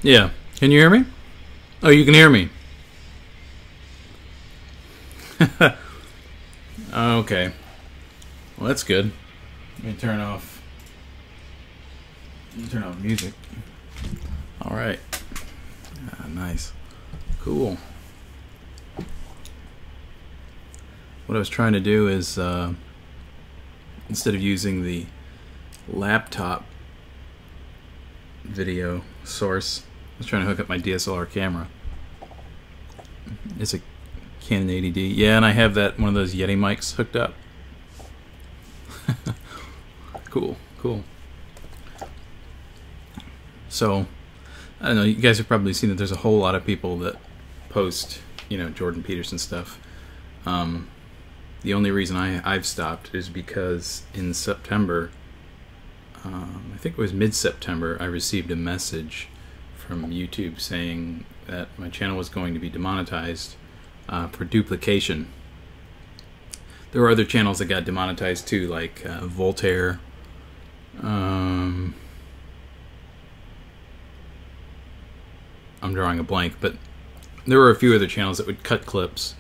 Yeah. Can you hear me? Oh, you can hear me. Okay. Well, that's good. Let me turn off music. All right. Nice. Cool. What I was trying to do is, instead of using the laptop video source, I was trying to hook up my DSLR camera. It's a Canon 80D. Yeah, and I have one of those Yeti mics hooked up. Cool. So, I don't know, you guys have probably seen that there's a whole lot of people that post, Jordan Peterson stuff. The only reason I've stopped is because in September, I think it was mid-September, I received a message from YouTube saying that my channel was going to be demonetized for duplication. There were other channels that got demonetized too, like Voltaire. I'm drawing a blank, but there were a few other channels that would cut clips.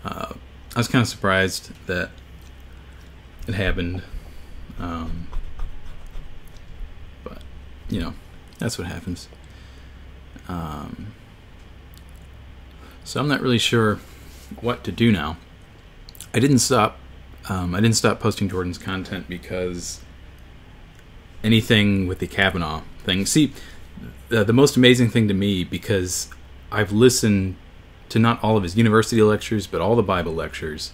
I was kind of surprised that it happened, but that's what happens. So I'm not really sure what to do now. I didn't stop posting Jordan's content because anything with the Kavanaugh thing. See, the most amazing thing to me, because I've listened to not all of his university lectures, but all the Bible lectures,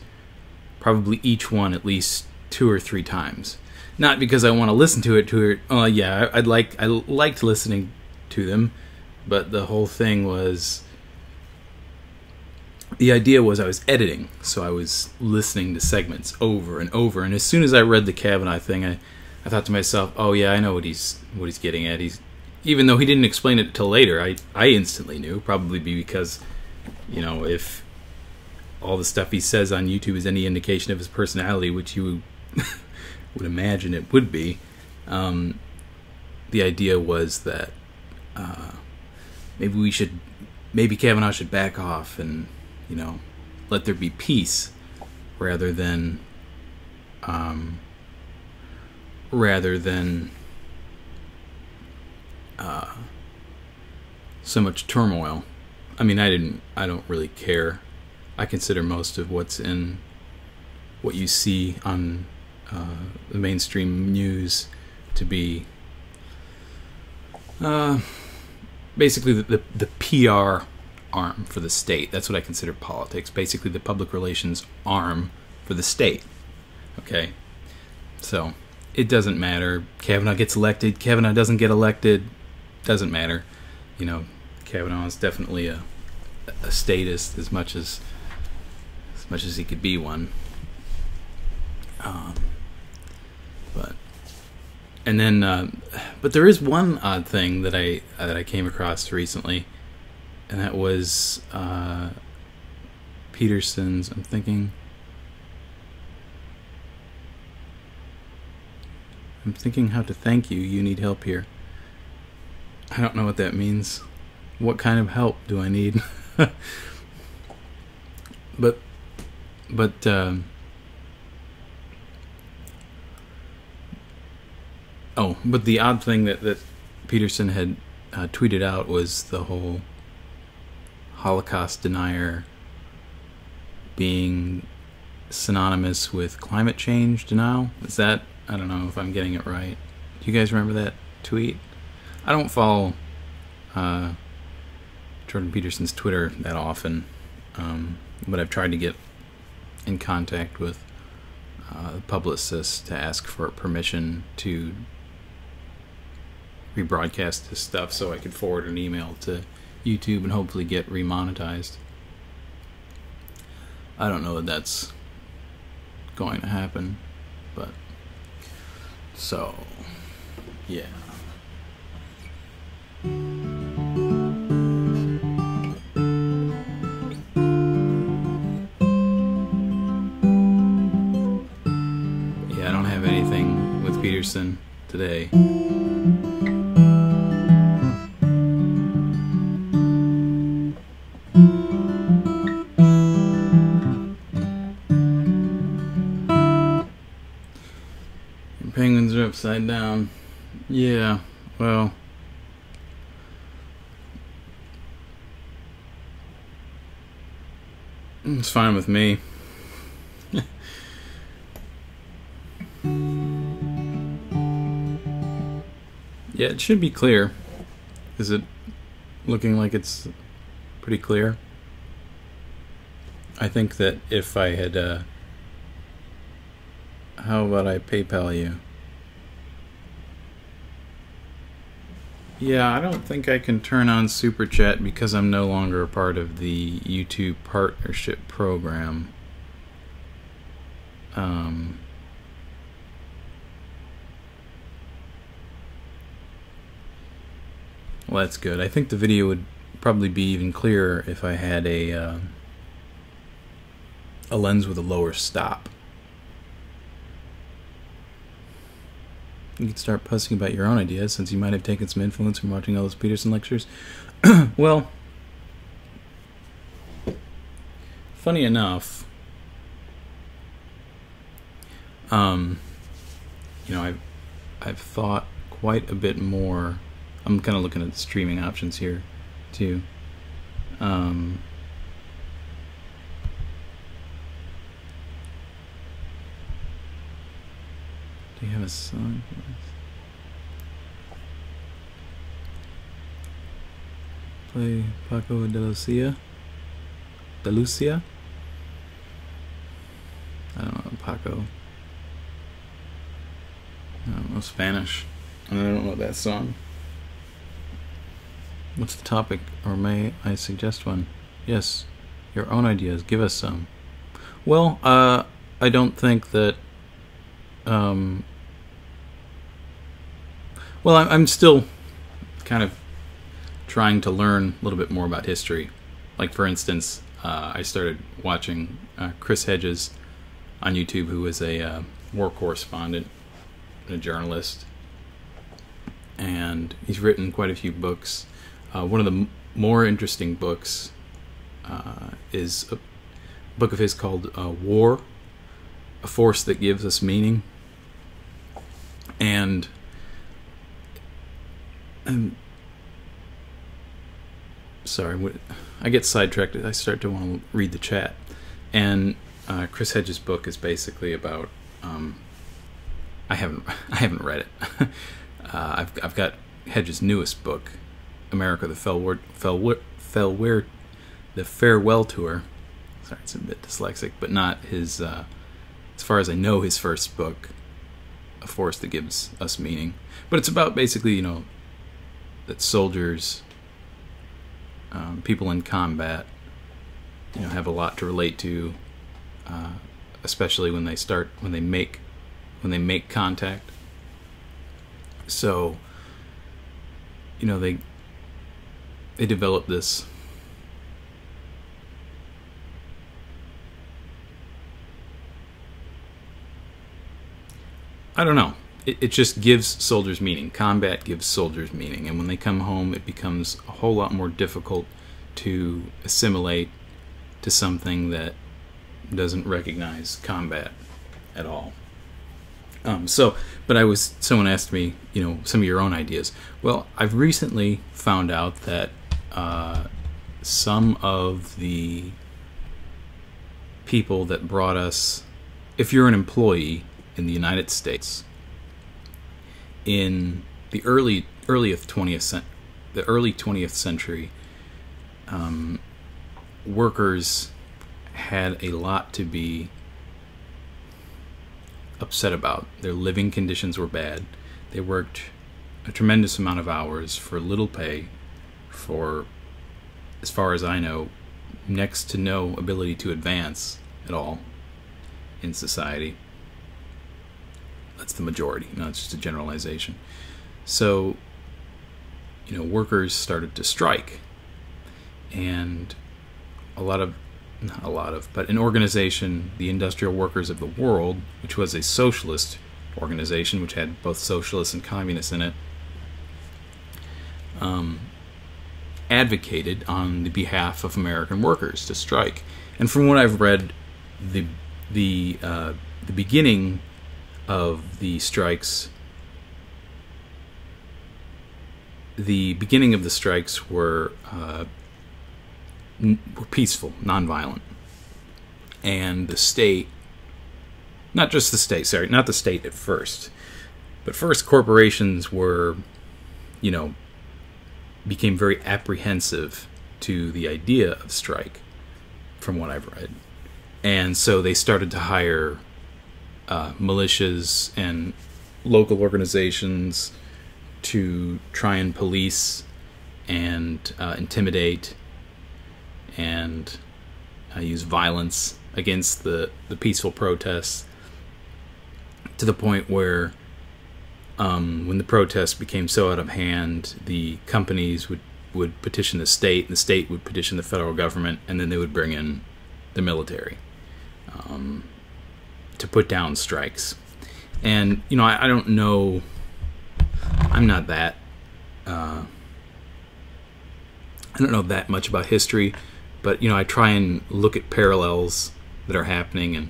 probably each one at least 2 or 3 times. Not because I want to listen to it. I liked listening to them, but the whole thing was, the idea was I was editing, so I was listening to segments over and over. And as soon as I read the Kavanaugh thing, I thought to myself, oh yeah, I know what he's getting at. Even though he didn't explain it till later, I instantly knew, probably because, if all the stuff he says on YouTube is any indication of his personality, which you would imagine it would be, the idea was that maybe Kavanaugh should back off and, let there be peace rather than so much turmoil. I mean, I don't really care. I consider most of what you see on the mainstream news to be basically the PR arm for the state. That's what I consider politics. Basically the public relations arm for the state. Okay? So, it doesn't matter. Kavanaugh gets elected, Kavanaugh doesn't get elected, doesn't matter. Kavanaugh is definitely a statist as much as he could be one. But there is one odd thing that I came across recently, and that was Peterson's. I'm thinking how to thank you. You need help here. I don't know what that means. What kind of help do I need? But the odd thing that Peterson had tweeted out was the whole Holocaust denier being synonymous with climate change denial. Is that, I don't know if I'm getting it right. Do you guys remember that tweet? I don't follow Jordan Peterson's Twitter that often, but I've tried to get in contact with publicists to ask for permission to rebroadcast this stuff so I could forward an email to YouTube and hopefully get remonetized. I don't know that that's going to happen, but so yeah. Yeah, I don't have anything with Peterson today. penguins are upside down. Yeah, well, it's fine with me. Yeah, it should be clear. Is it looking like it's pretty clear? I think that if I had, how about I PayPal you? Yeah, I don't think I can turn on Super Chat because I'm no longer a part of the YouTube partnership program. Well, that's good. I think the video would probably be even clearer if I had a lens with a lower stop. You could start posting about your own ideas, since you might have taken some influence from watching all those Peterson lectures. Well, funny enough, you know, I've thought quite a bit more. I'm kind of looking at the streaming options here, too. Do you have a song for us? Play Paco de Lucia? De Lucia? I don't know, Paco. I don't know Spanish. And I don't know that song. What's the topic? Or may I suggest one? Yes, your own ideas. Give us some. Well, I don't think that... well, I'm still kind of trying to learn a little bit more about history. Like, for instance, I started watching Chris Hedges on YouTube, who is a war correspondent and a journalist. And he's written quite a few books. One of the more interesting books is a book of his called War, A Force That Gives Us Meaning. And sorry, I get sidetracked. I start to want to read the chat. And Chris Hedges' book is basically about. I haven't read it. I've got Hedges' newest book, America: The Farewell Tour. Sorry, it's a bit dyslexic, but not his. As far as I know, his first book, A Force That Gives Us Meaning. But it's about basically, you know, that soldiers, people in combat, you know, have a lot to relate to, especially when they make contact. So, you know, they develop this I don't know. It just gives soldiers meaning. Combat gives soldiers meaning. And when they come home, it becomes a whole lot more difficult to assimilate to something that doesn't recognize combat at all. Someone asked me, you know, some of your own ideas. Well, I've recently found out that some of the people that brought us, if you're an employee in the United States, in the early 20th century, workers had a lot to be upset about. Their living conditions were bad. They worked a tremendous amount of hours for little pay, for, as far as I know, next to no ability to advance at all in society. That's the majority. No, it's just a generalization. So, you know, workers started to strike, and but an organization, the Industrial Workers of the World, which was a socialist organization, which had both socialists and communists in it, advocated on the behalf of American workers to strike. And from what I've read, the beginning of the strikes, the beginning of the strikes were peaceful, nonviolent. And the state, not just the state, sorry, not the state at first, but first corporations were, you know, became very apprehensive to the idea of strike, from what I've read. And so they started to hire militias and local organizations to try and police and intimidate and use violence against the peaceful protests, to the point where when the protests became so out of hand, the companies would petition the state, and the state would petition the federal government, and then they would bring in the military to put down strikes. And, you know, I don't know, I'm not that, I don't know that much about history, but, you know, I try and look at parallels that are happening. And,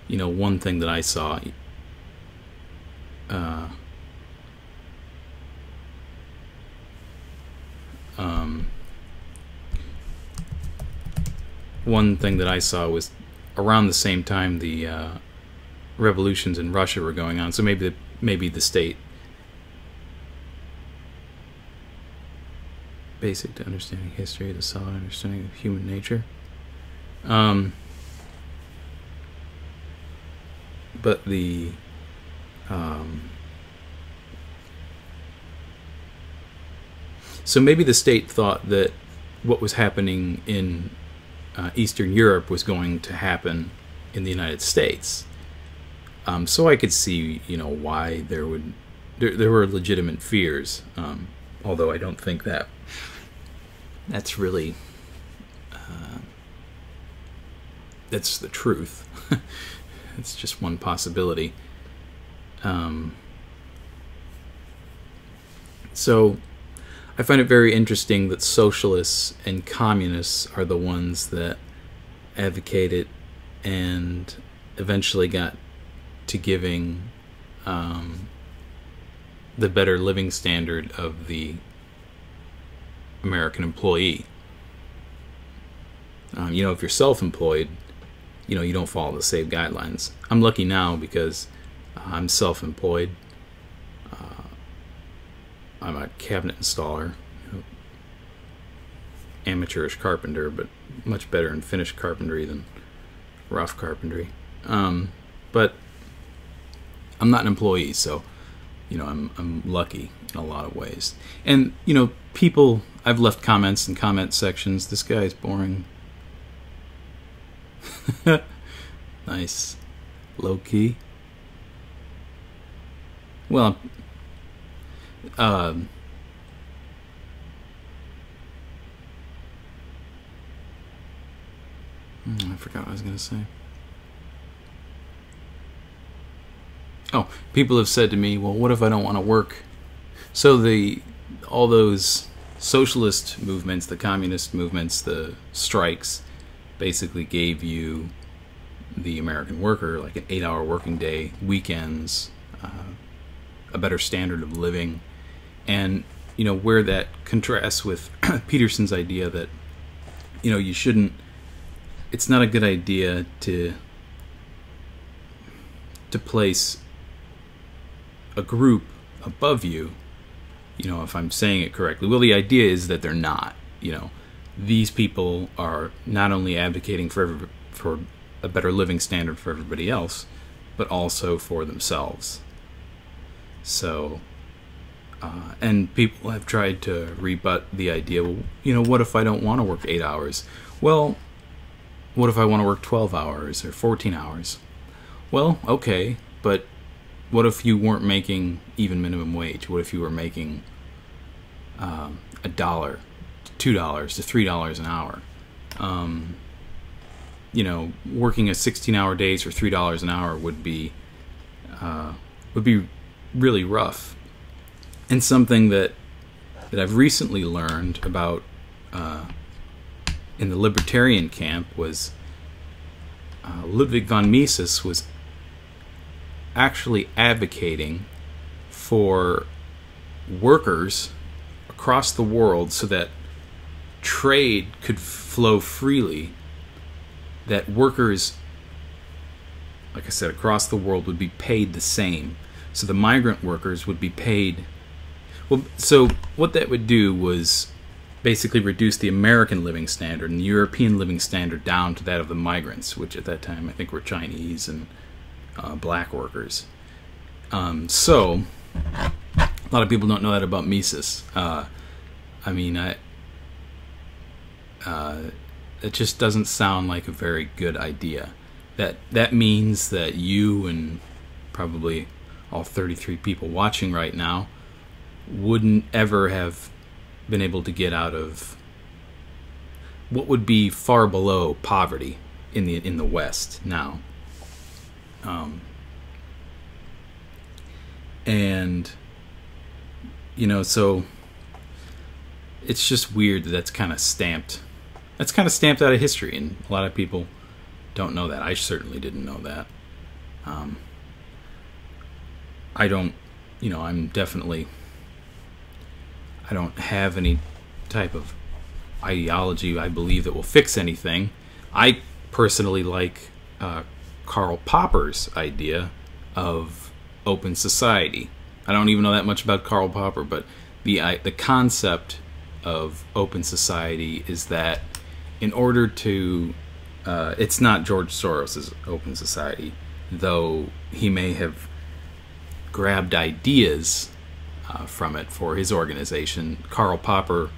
you know, one thing that I saw, was around the same time the revolutions in Russia were going on. So maybe the state, basic to understanding history, the solid understanding of human nature. But the so maybe the state thought that what was happening in Eastern Europe was going to happen in the United States. So I could see, you know, why there were legitimate fears, although I don't think that's really that's the truth. It's just one possibility. So I find it very interesting that socialists and communists are the ones that advocated and eventually got to giving the better living standard of the American employee. You know, if you're self-employed, you know, you don't follow the same guidelines. I'm lucky now because I'm self-employed. I'm a cabinet installer, you know, amateurish carpenter, but much better in finished carpentry than rough carpentry. But I'm not an employee, so, you know, I'm lucky in a lot of ways. And, you know, people, I've left comments in comment sections. This guy is boring. Nice. Low key. Well, I forgot what I was going to say. Oh, people have said to me, well, what if I don't want to work? So all those socialist movements, the communist movements, the strikes, basically gave you, the American worker, like an 8-hour working day, weekends, a better standard of living. And, you know, where that contrasts with Peterson's idea that, you know, you shouldn't, it's not a good idea to place a group above you, you know, if I'm saying it correctly. Well, the idea is that they're not, you know. These people are not only advocating for a better living standard for everybody else, but also for themselves. So, and people have tried to rebut the idea, well, you know, what if I don't want to work 8 hours? Well, what if I want to work 12 hours or 14 hours? Well, okay, but what if you weren't making even minimum wage? What if you were making $1, $2 to $3 an hour? You know, working a 16-hour days for $3 an hour would be really rough. And something that I've recently learned about in the libertarian camp was Ludwig von Mises was actually advocating for workers across the world so that trade could flow freely, that workers, like I said, across the world would be paid the same. So the migrant workers would be paid. Well, so what that would do was basically reduce the American living standard and the European living standard down to that of the migrants, which at that time I think were Chinese and black workers. So a lot of people don't know that about Mises. I mean, it just doesn't sound like a very good idea. That means that you and probably all 33 people watching right now wouldn't ever have been able to get out of what would be far below poverty in the West now. And you know, so it's just weird that that's kind of stamped out of history, and a lot of people don't know that. I certainly didn't know that. I don't, you know, I don't have any type of ideology I believe that will fix anything. I personally like Karl Popper's idea of open society. I don't even know that much about Karl Popper, but the concept of open society is that in order to it's not George Soros's open society, though he may have grabbed ideas from it for his organization. Karl Popper,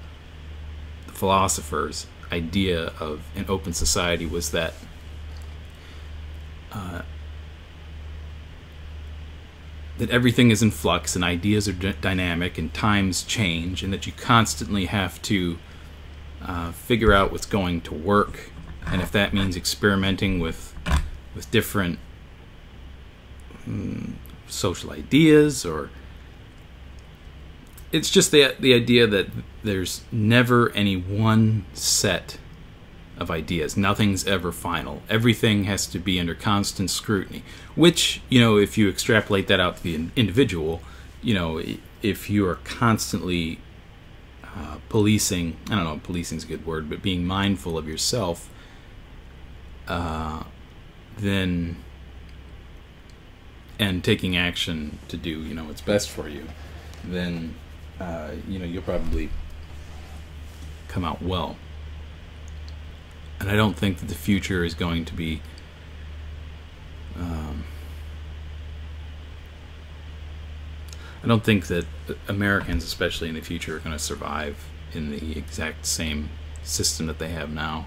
the philosopher's idea of an open society was that that everything is in flux and ideas are dynamic and times change, and that you constantly have to figure out what's going to work, and if that means experimenting with different social ideas, or it's just the idea that there's never any one set of ideas. Nothing's ever final. Everything has to be under constant scrutiny, which, you know, if you extrapolate that out to the individual, you know, if you are constantly policing, I don't know, policing is a good word, but being mindful of yourself, then, and taking action to do, you know, what's best for you, then, you know, you'll probably come out well. And I don't think that the future is going to be I don't think that Americans, especially in the future, are going to survive in the exact same system that they have now.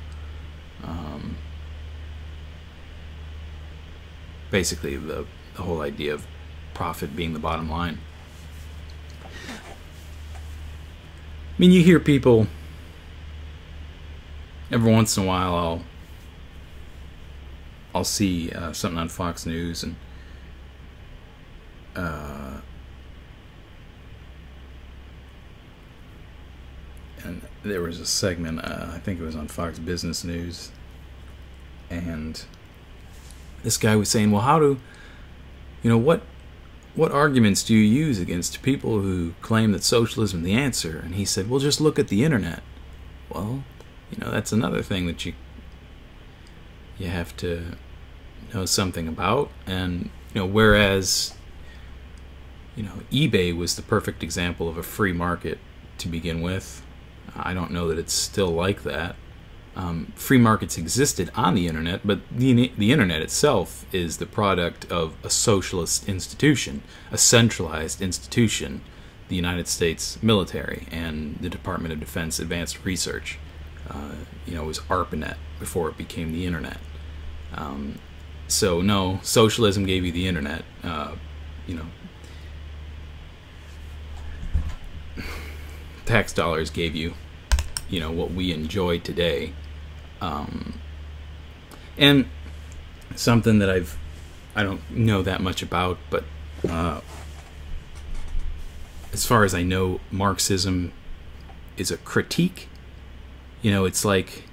Basically, the whole idea of profit being the bottom line. I mean, you hear people, every once in a while I'll see something on Fox News, and there was a segment, I think it was on Fox Business News, and this guy was saying, well, how do, you know, what arguments do you use against people who claim that socialism is the answer? And he said, well, just look at the internet. Well, you know, that's another thing that you have to know something about. And, you know, whereas, you know, eBay was the perfect example of a free market to begin with, I don't know that it's still like that. Free markets existed on the internet, but the internet itself is the product of a socialist institution, a centralized institution, the United States military and the Department of Defense Advanced Research. You know, it was ARPANET before it became the internet. So no, socialism gave you the internet. You know, tax dollars gave you, you know, what we enjoy today. And something that I don't know that much about, but as far as I know, Marxism is a critique. You know, it's like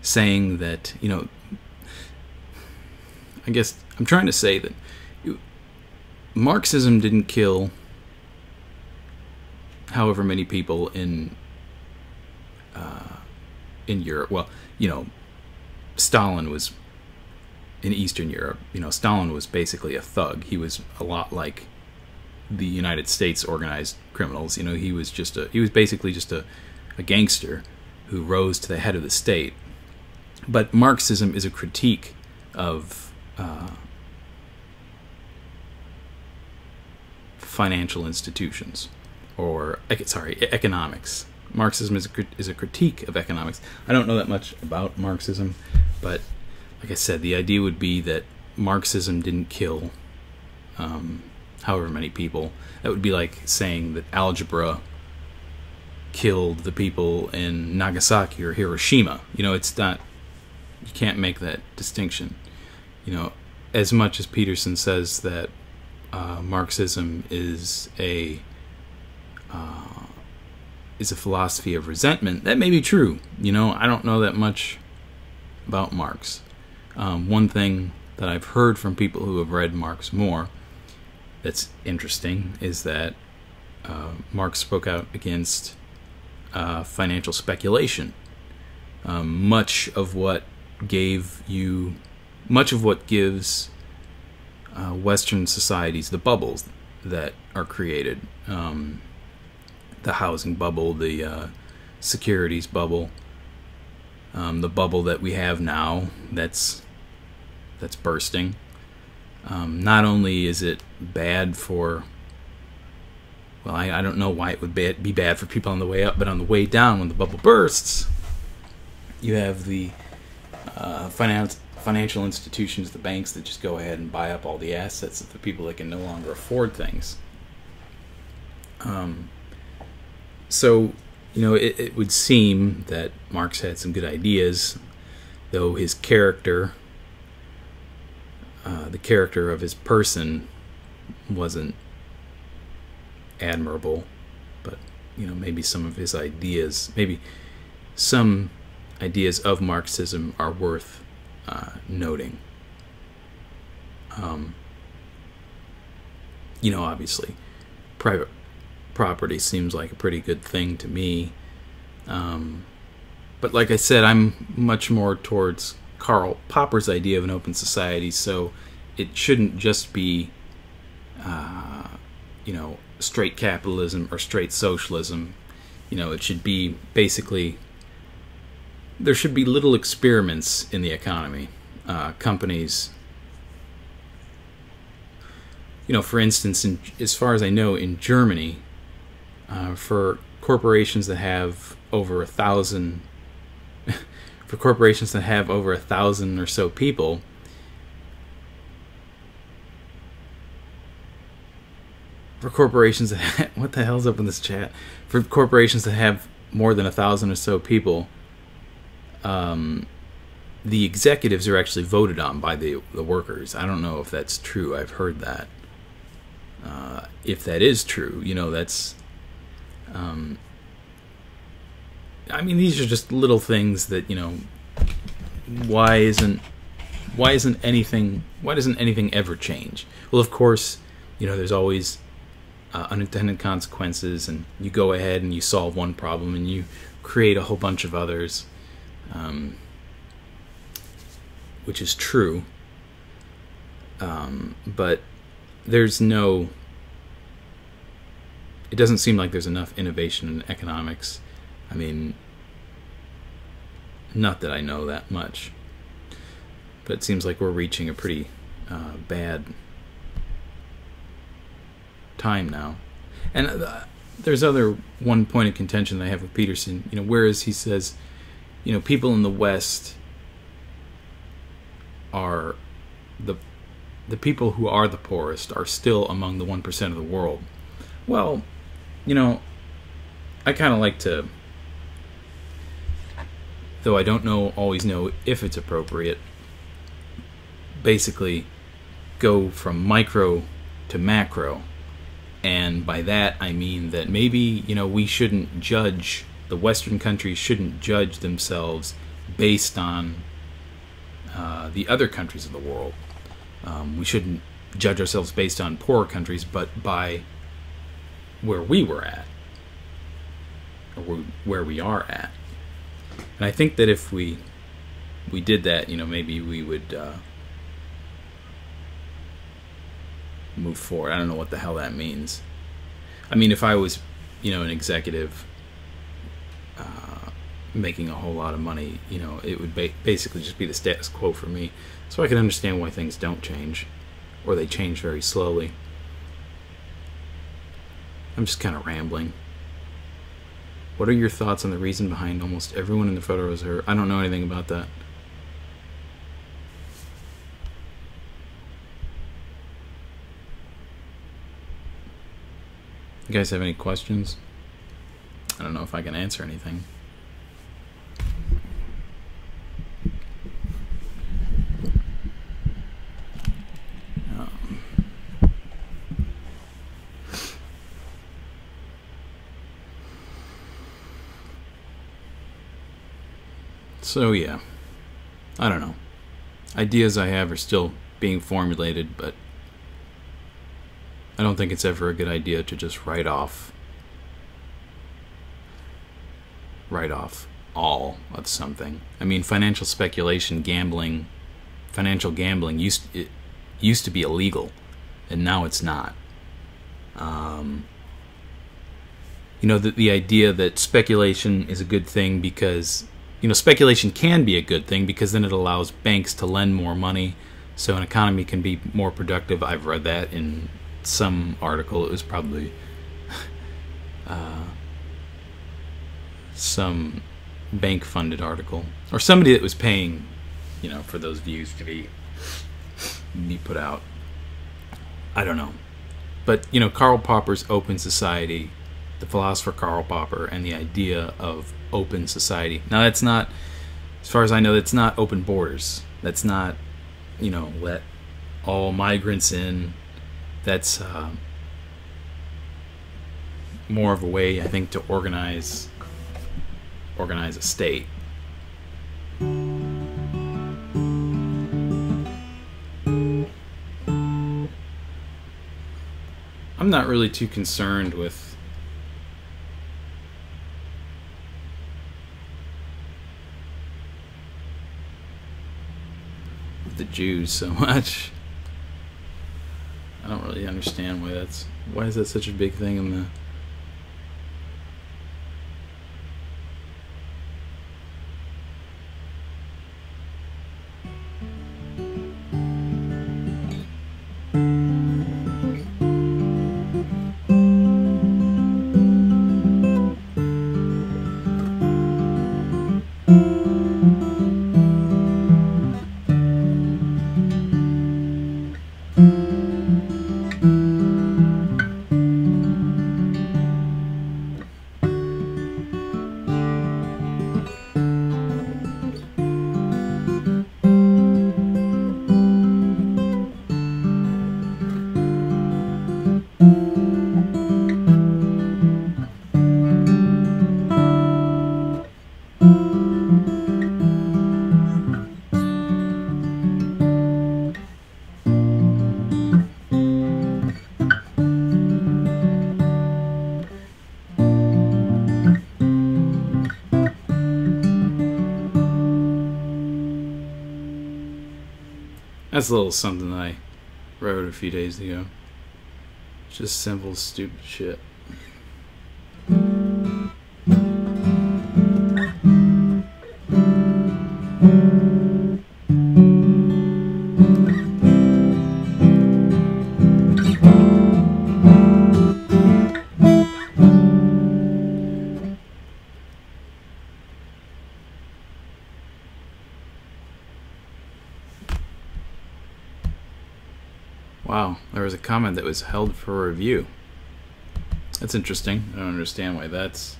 saying that, you know, I guess I'm trying to say that Marxism didn't kill however many people in Europe. Well, you know, Stalin was in Eastern Europe. You know, Stalin was basically a thug. He was a lot like the United States organized criminals. You know, he was basically just a gangster who rose to the head of the state. But Marxism is a critique of financial institutions, or economics. Marxism is a critique of economics. I don't know that much about Marxism, but like I said, the idea would be that Marxism didn't kill however many people. That would be like saying that algebra killed the people in Nagasaki or Hiroshima. You know, it's not, you can't make that distinction. You know, as much as Peterson says that Marxism is a philosophy of resentment, that may be true. You know, I don't know that much about Marx. One thing that I've heard from people who have read Marx more that's interesting is that Marx spoke out against financial speculation. Much of what gives Western societies the bubbles that are created. The housing bubble, the securities bubble, the bubble that we have now that's bursting. Not only is it bad for, well, I don't know why it would be bad for people on the way up, but on the way down, when the bubble bursts, you have the financial institutions, the banks, that just go ahead and buy up all the assets of the people that can no longer afford things. So, you know, it would seem that Marx had some good ideas, though his character, the character of his person, wasn't admirable. But, you know, maybe some of his ideas, maybe some ideas of Marxism are worth noting. You know, obviously, private property seems like a pretty good thing to me. But like I said, I'm much more towards Karl Popper's idea of an open society, so it shouldn't just be, you know, straight capitalism or straight socialism. You know, it should be basically, there should be little experiments in the economy. Companies, you know, for instance, as far as I know, in Germany, for corporations that have over 1,000, for corporations that have over 1,000 or so people, for corporations that have, what the hell's up in this chat? For corporations that have more than 1,000 or so people, the executives are actually voted on by the workers. I don't know if that's true. I've heard that. If that is true, you know, that's, I mean, these are just little things that, you know, why doesn't anything ever change? Well, of course, you know, there's always unintended consequences, and you go ahead and you solve one problem and you create a whole bunch of others, which is true. But there's no, it doesn't seem like there's enough innovation in economics. I mean, not that I know that much, but it seems like we're reaching a pretty bad time now. And there's one point of contention that I have with Peterson, you know, whereas he says, you know, people in the West are the people who are the poorest are still among the 1% of the world. Well, you know, I kind of like to, though I don't always know if it's appropriate, basically go from micro to macro. And by that I mean that maybe, you know, we shouldn't judge, the Western countries shouldn't judge themselves based on the other countries of the world. We shouldn't judge ourselves based on poorer countries, but by where we were at, or where we are at. And I think that if we did that, maybe we would move forward. I don't know what the hell that means. I mean, if I was, an executive making a whole lot of money, it would basically just be the status quo for me. So I can understand why things don't change, or they change very slowly. I'm just kind of rambling. What are your thoughts on the reason behind almost everyone in the Federal Reserve? I don't know anything about that. You guys have any questions? I don't know if I can answer anything. So yeah, I don't know. Ideas I have are still being formulated, but I don't think it's ever a good idea to just write off all of something. I mean, financial speculation, financial gambling used to be illegal, and now it's not. The idea that speculation is a good thing because, speculation can be a good thing because then it allows banks to lend more money, so an economy can be more productive. I've read that in some article. It was probably some bank-funded article, or somebody that was paying, for those views to be put out. I don't know, but Karl Popper's Open Society, the philosopher Karl Popper, and the idea of open society. Now, that's not, as far as I know, that's not open borders. That's not, let all migrants in. That's more of a way, I think, to organize a state. I'm not really too concerned with the Jews so much. I don't really understand why is that such a big thing in the That's a little something I wrote a few days ago. Just simple, stupid shit. Wow, there was a comment that was held for review. That's interesting. I don't understand why that's...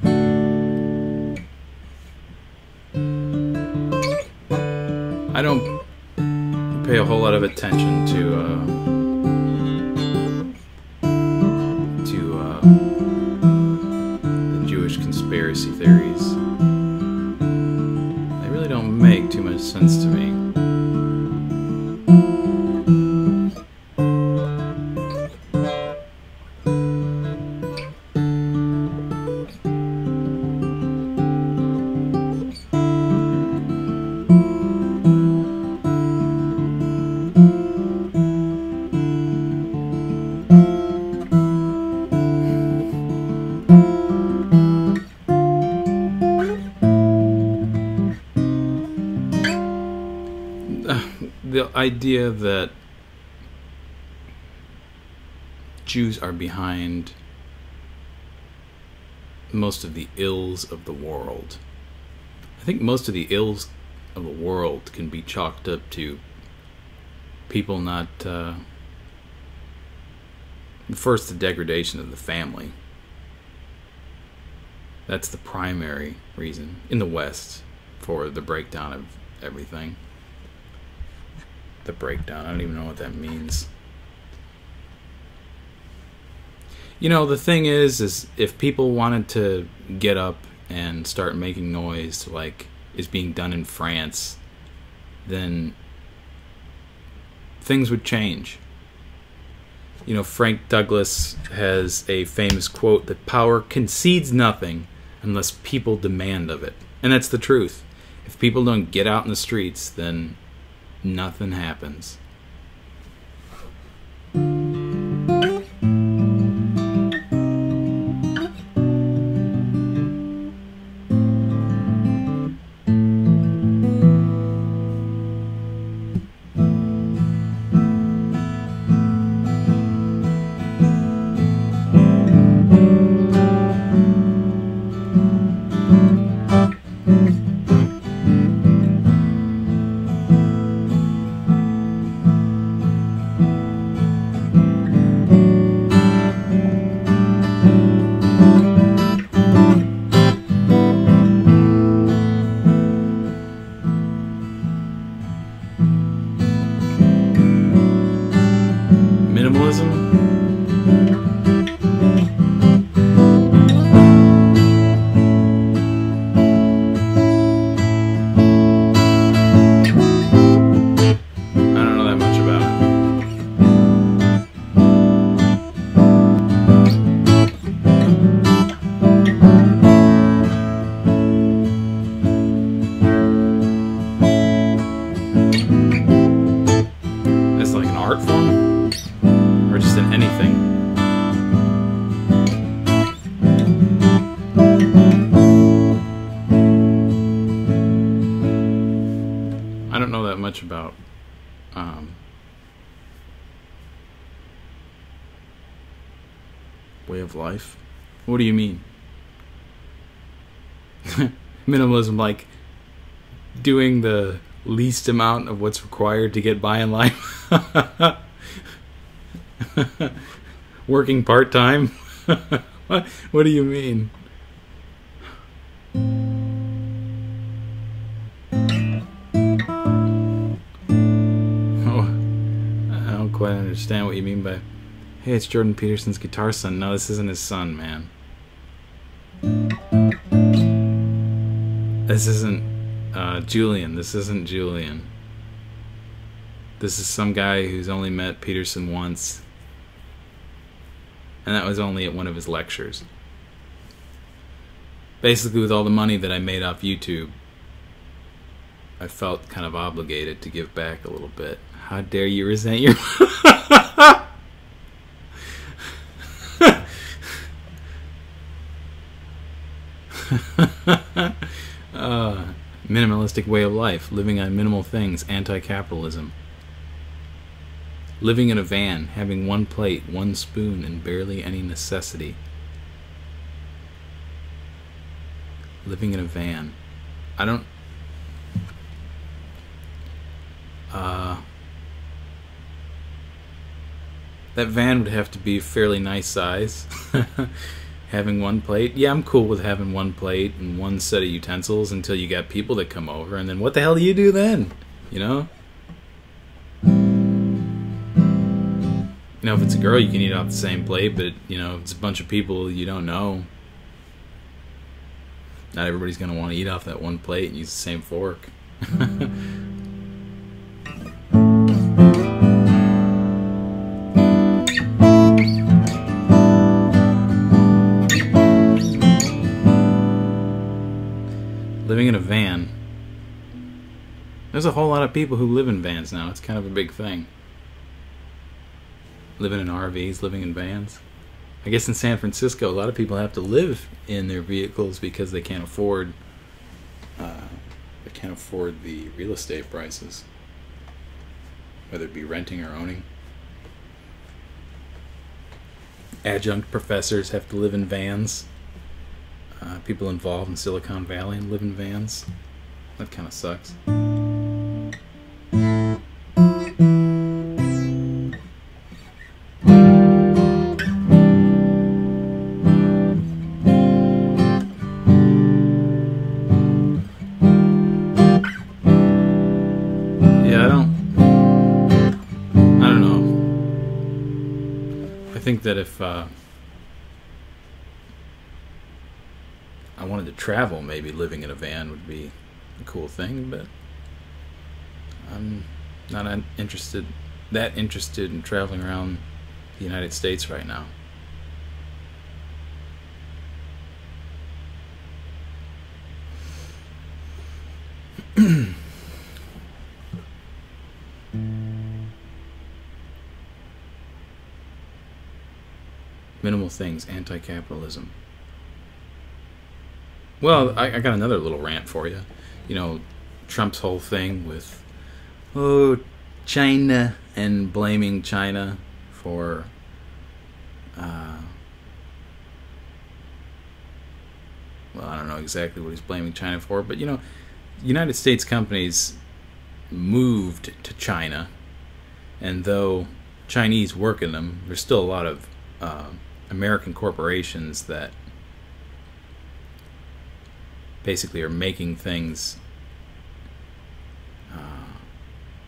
I don't pay a whole lot of attention to the Jewish conspiracy theories. They really don't make too much sense to me. idea that Jews are behind most of the ills of the world. I think most of the ills of the world can be chalked up to people not... first, the degradation of the family. That's the primary reason in the West for the breakdown of everything. The breakdown, I don't even know what that means. You know, the thing is if people wanted to get up and start making noise like is being done in France, then things would change. You know, Frank Douglas has a famous quote that power concedes nothing unless people demand of it. And that's the truth. If people don't get out in the streets, then nothing happens. Minimalism. I don't know that much about it. It's like an art form? Or just in anything? I don't know that much about way of life. What do you mean? Minimalism, like doing the least amount of what's required to get by in life. Working part-time? What do you mean? Oh, I don't quite understand what you mean by, hey, it's Jordan Peterson's guitar son. No, this isn't his son, man. This isn't Julian. This isn't Julian. This is some guy who's only met Peterson once. And that was only at one of his lectures. Basically, with all the money that I made off YouTube, I felt kind of obligated to give back a little bit. How dare you resent your... Minimalistic way of life, living on minimal things, anti-capitalism. Living in a van, having one plate, one spoon, and barely any necessity. Living in a van. I don't... that van would have to be fairly nice size. Having one plate. Yeah, I'm cool with having one plate and one set of utensils until you got people that come over, and then what the hell do you do then? You know? You know, if it's a girl, you can eat off the same plate, but, you know, if it's a bunch of people you don't know, not everybody's going to want to eat off that one plate and use the same fork. Living in a van. There's a whole lot of people who live in vans now. It's kind of a big thing. Living in RVs, living in vans. I guess in San Francisco, a lot of people have to live in their vehicles because they can't afford the real estate prices. whether it be renting or owning. Adjunct professors have to live in vans. People involved in Silicon Valley live in vans. That kind of sucks. I think that if I wanted to travel, maybe living in a van would be a cool thing, but I'm not that interested in traveling around the United States right now. Minimal things, anti-capitalism. Well, I got another little rant for you. You know, Trump's whole thing with, China, and blaming China for, well, I don't know exactly what he's blaming China for, but, you know, United States companies moved to China, and though Chinese work in them, there's still a lot of American corporations that basically are making things,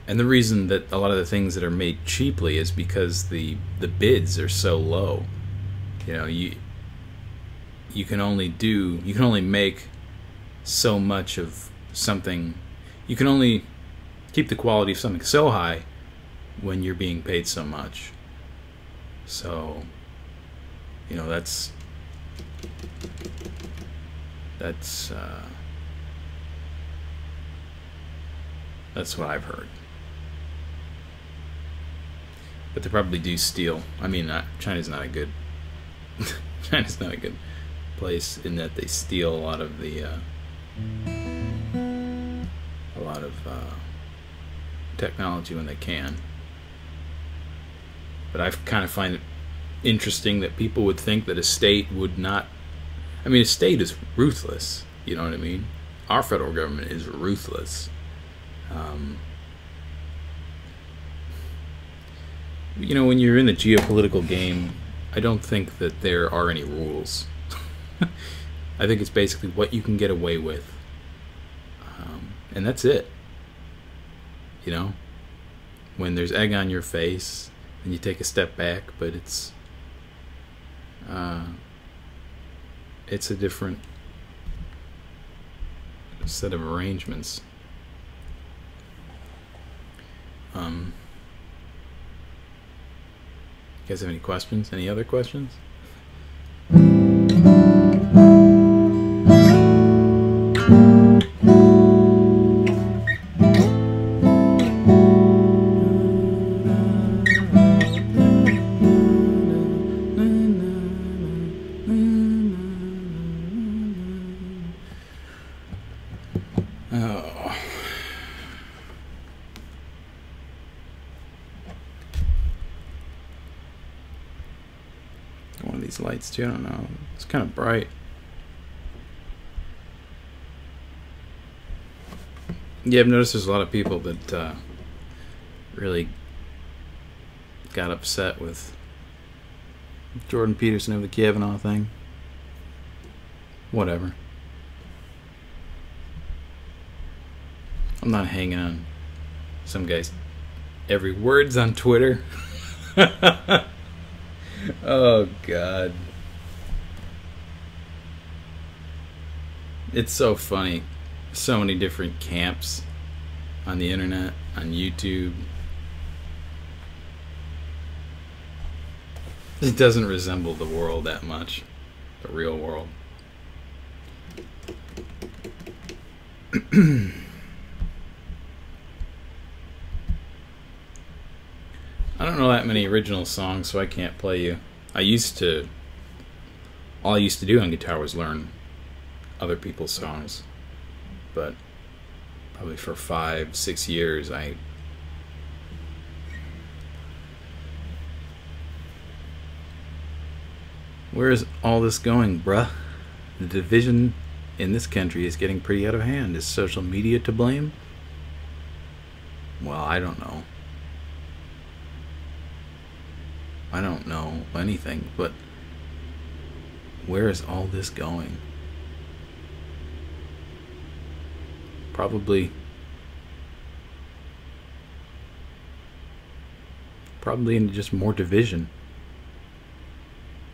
and the reason that a lot of the things that are made cheaply is because the bids are so low. You know, you can only make so much of something. You can only keep the quality of something so high when you're being paid so much. So, you know, that's what I've heard. But they probably do steal. I mean, China's not a good place in that they steal a lot of technology when they can. But I kind of find it interesting that people would think that a state would not. I mean, a state is ruthless. You know what I mean? Our federal government is ruthless. You know, when you're in the geopolitical game, I don't think that there are any rules. I think it's basically what you can get away with. And that's it. You know? When there's egg on your face, and you take a step back, but it's a different set of arrangements. You guys have any questions? Any other questions? One of these lights too, I don't know. It's kind of bright. Yeah, I've noticed there's a lot of people that really got upset with Jordan Peterson over the Kavanaugh thing. Whatever. I'm not hanging on some guy's every word's on Twitter. Oh, God. It's so funny. So many different camps on the internet, on YouTube. It doesn't resemble the world that much. The real world. I don't know that many original songs, so I can't play you. All I used to do on guitar was learn other people's songs. But probably for 5-6 years I Where is all this going, bruh? The division in this country is getting pretty out of hand. Is social media to blame? Well, I don't know. I don't know anything, but where is all this going? Probably into just more division.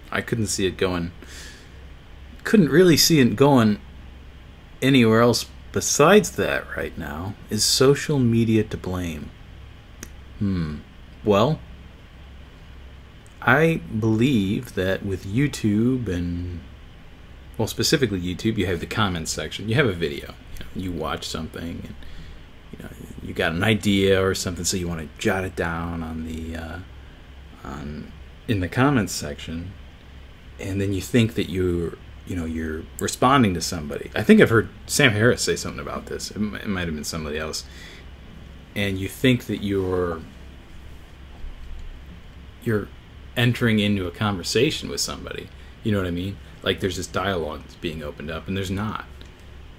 I couldn't really see it going anywhere else besides that right now. Is social media to blame? Well, I believe that with YouTube and, well, specifically YouTube, you have the comments section. You have a video. You watch something and you got an idea or something, so you want to jot it down on the in the comments section, and then you think that you're responding to somebody. I think I've heard Sam Harris say something about this. It might have been somebody else. And you think that you're entering into a conversation with somebody. You know what I mean? Like there's this dialogue that's being opened up, and there's not.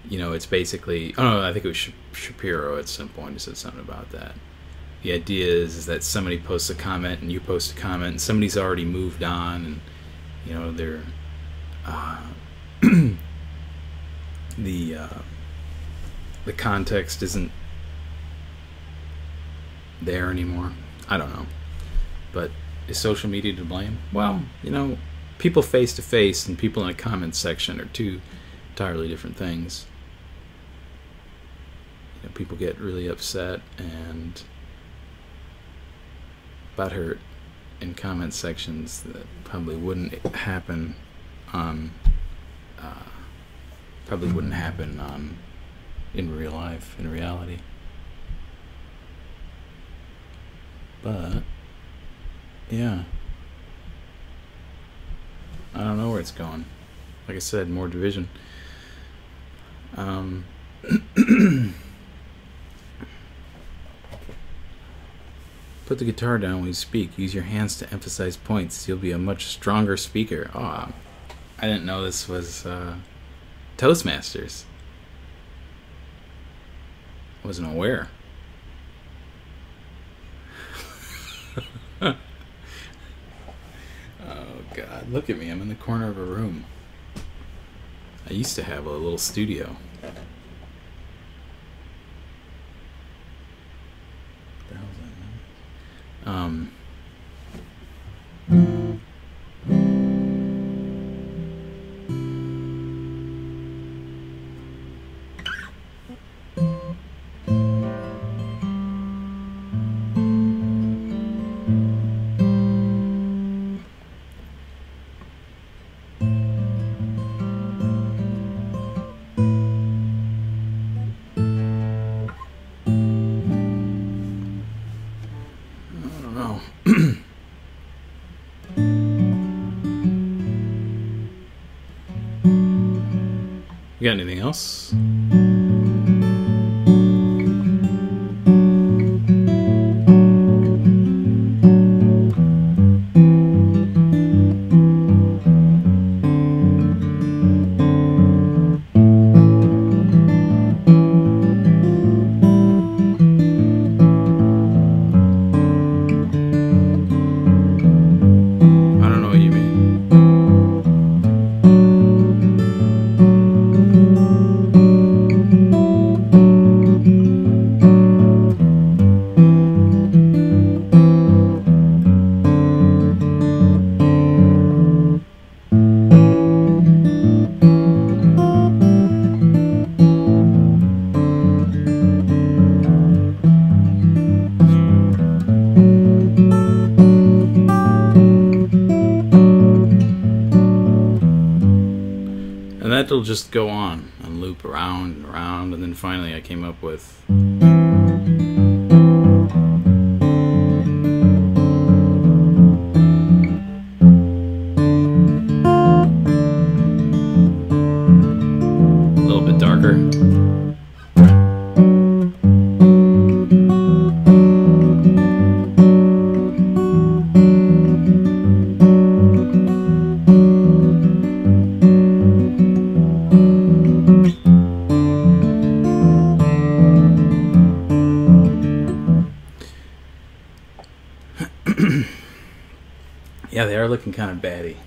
It's basically, I think it was Shapiro at some point who said something about that. The idea is that somebody posts a comment and you post a comment and somebody's already moved on, and they're the context isn't there anymore. I don't know. But is social media to blame? Well, people face to face and people in a comment section are two entirely different things. People get really upset and butthurt in comment sections that probably wouldn't happen on in real life, in reality. But yeah, I don't know where it's going. Like I said, more division. Put the guitar down when you speak. Use your hands to emphasize points. You'll be a much stronger speaker. Oh, I didn't know this was Toastmasters. I wasn't aware. Oh, God. Look at me. I'm in the corner of a room. I used to have a little studio. You got anything else? It'll just go on and loop around and around, and then finally I came up with a little bit darker. Yeah, they are looking kind of batty.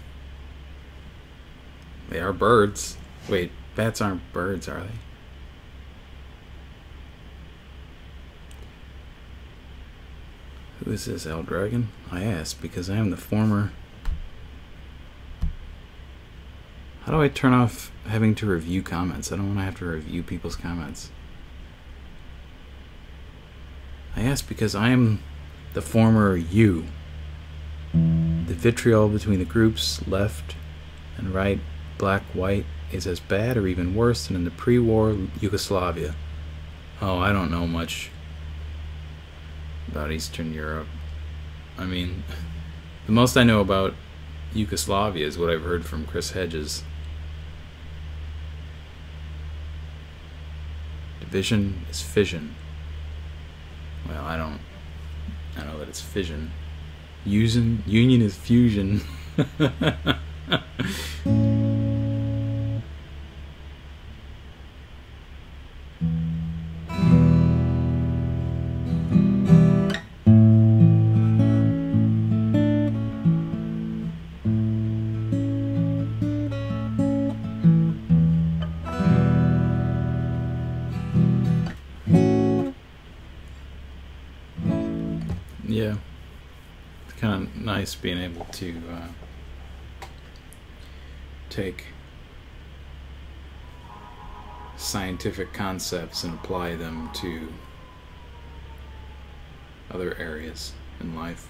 They are birds. Wait, bats aren't birds, are they? Who is this, El Dragon? I ask because I am the former... How do I turn off having to review comments? I don't want to have to review people's comments. I ask because I am the former you. The vitriol between the groups, left and right, black, white, is as bad or even worse than in the pre-war Yugoslavia. Oh, I don't know much about Eastern Europe. I mean, the most I know about Yugoslavia is what I've heard from Chris Hedges. Division is fission. Well, I know that it's fission. Union is fusion. Yeah, it's kind of nice being able to take scientific concepts and apply them to other areas in life.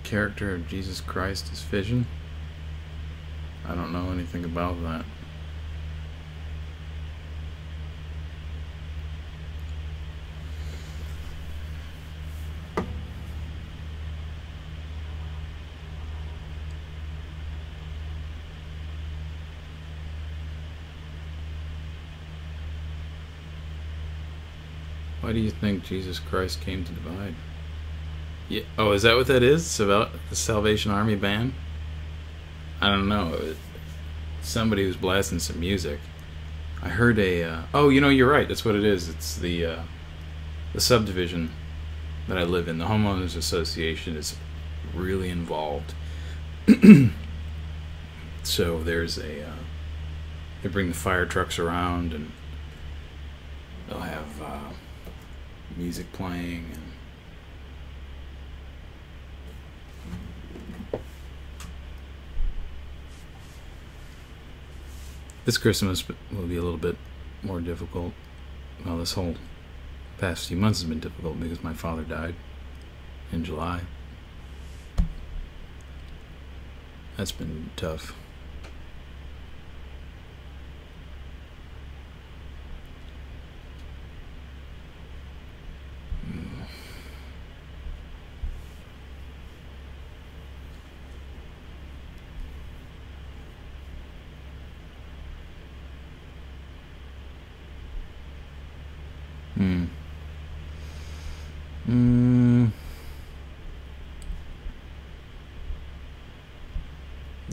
Character of Jesus Christ is fission? I don't know anything about that. Why do you think Jesus Christ came to divide? Yeah. Oh, is that what that is? It's about the Salvation Army band? I don't know. Somebody was blasting some music. I heard a... oh, you know, you're right. That's what it is. It's the subdivision that I live in. The homeowners association is really involved. So there's a... they bring the fire trucks around and they'll have music playing and this Christmas will be a little bit more difficult. Well, this whole past few months has been difficult because my father died in July. That's been tough.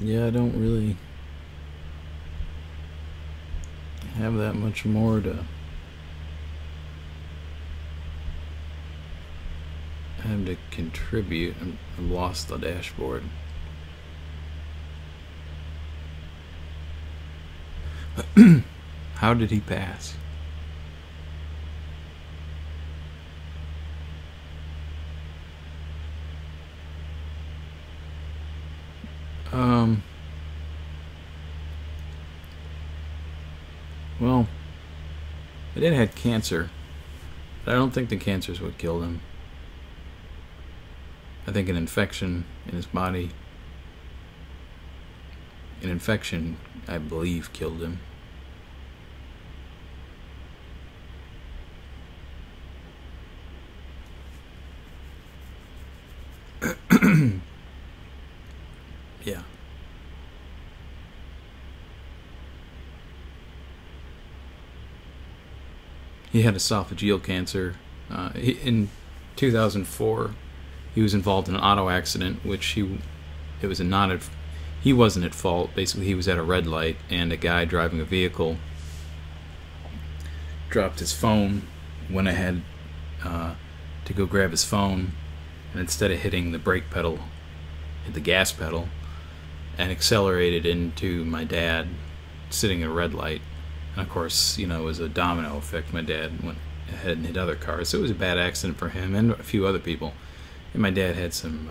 Yeah, I don't really have that much more to have to contribute. I've lost the dashboard. How did he pass? Well, I did have cancer, but I don't think the cancer is what killed him. I think an infection in his body, an infection, I believe, killed him. Yeah. He had esophageal cancer. In 2004, he was involved in an auto accident, which he wasn't at fault. Basically, he was at a red light, and a guy driving a vehicle dropped his phone, went ahead to go grab his phone, and instead of hitting the brake pedal, hit the gas pedal, and accelerated into my dad sitting at a red light. And of course, it was a domino effect. My dad went ahead and hit other cars, so it was a bad accident for him and a few other people. And my dad had some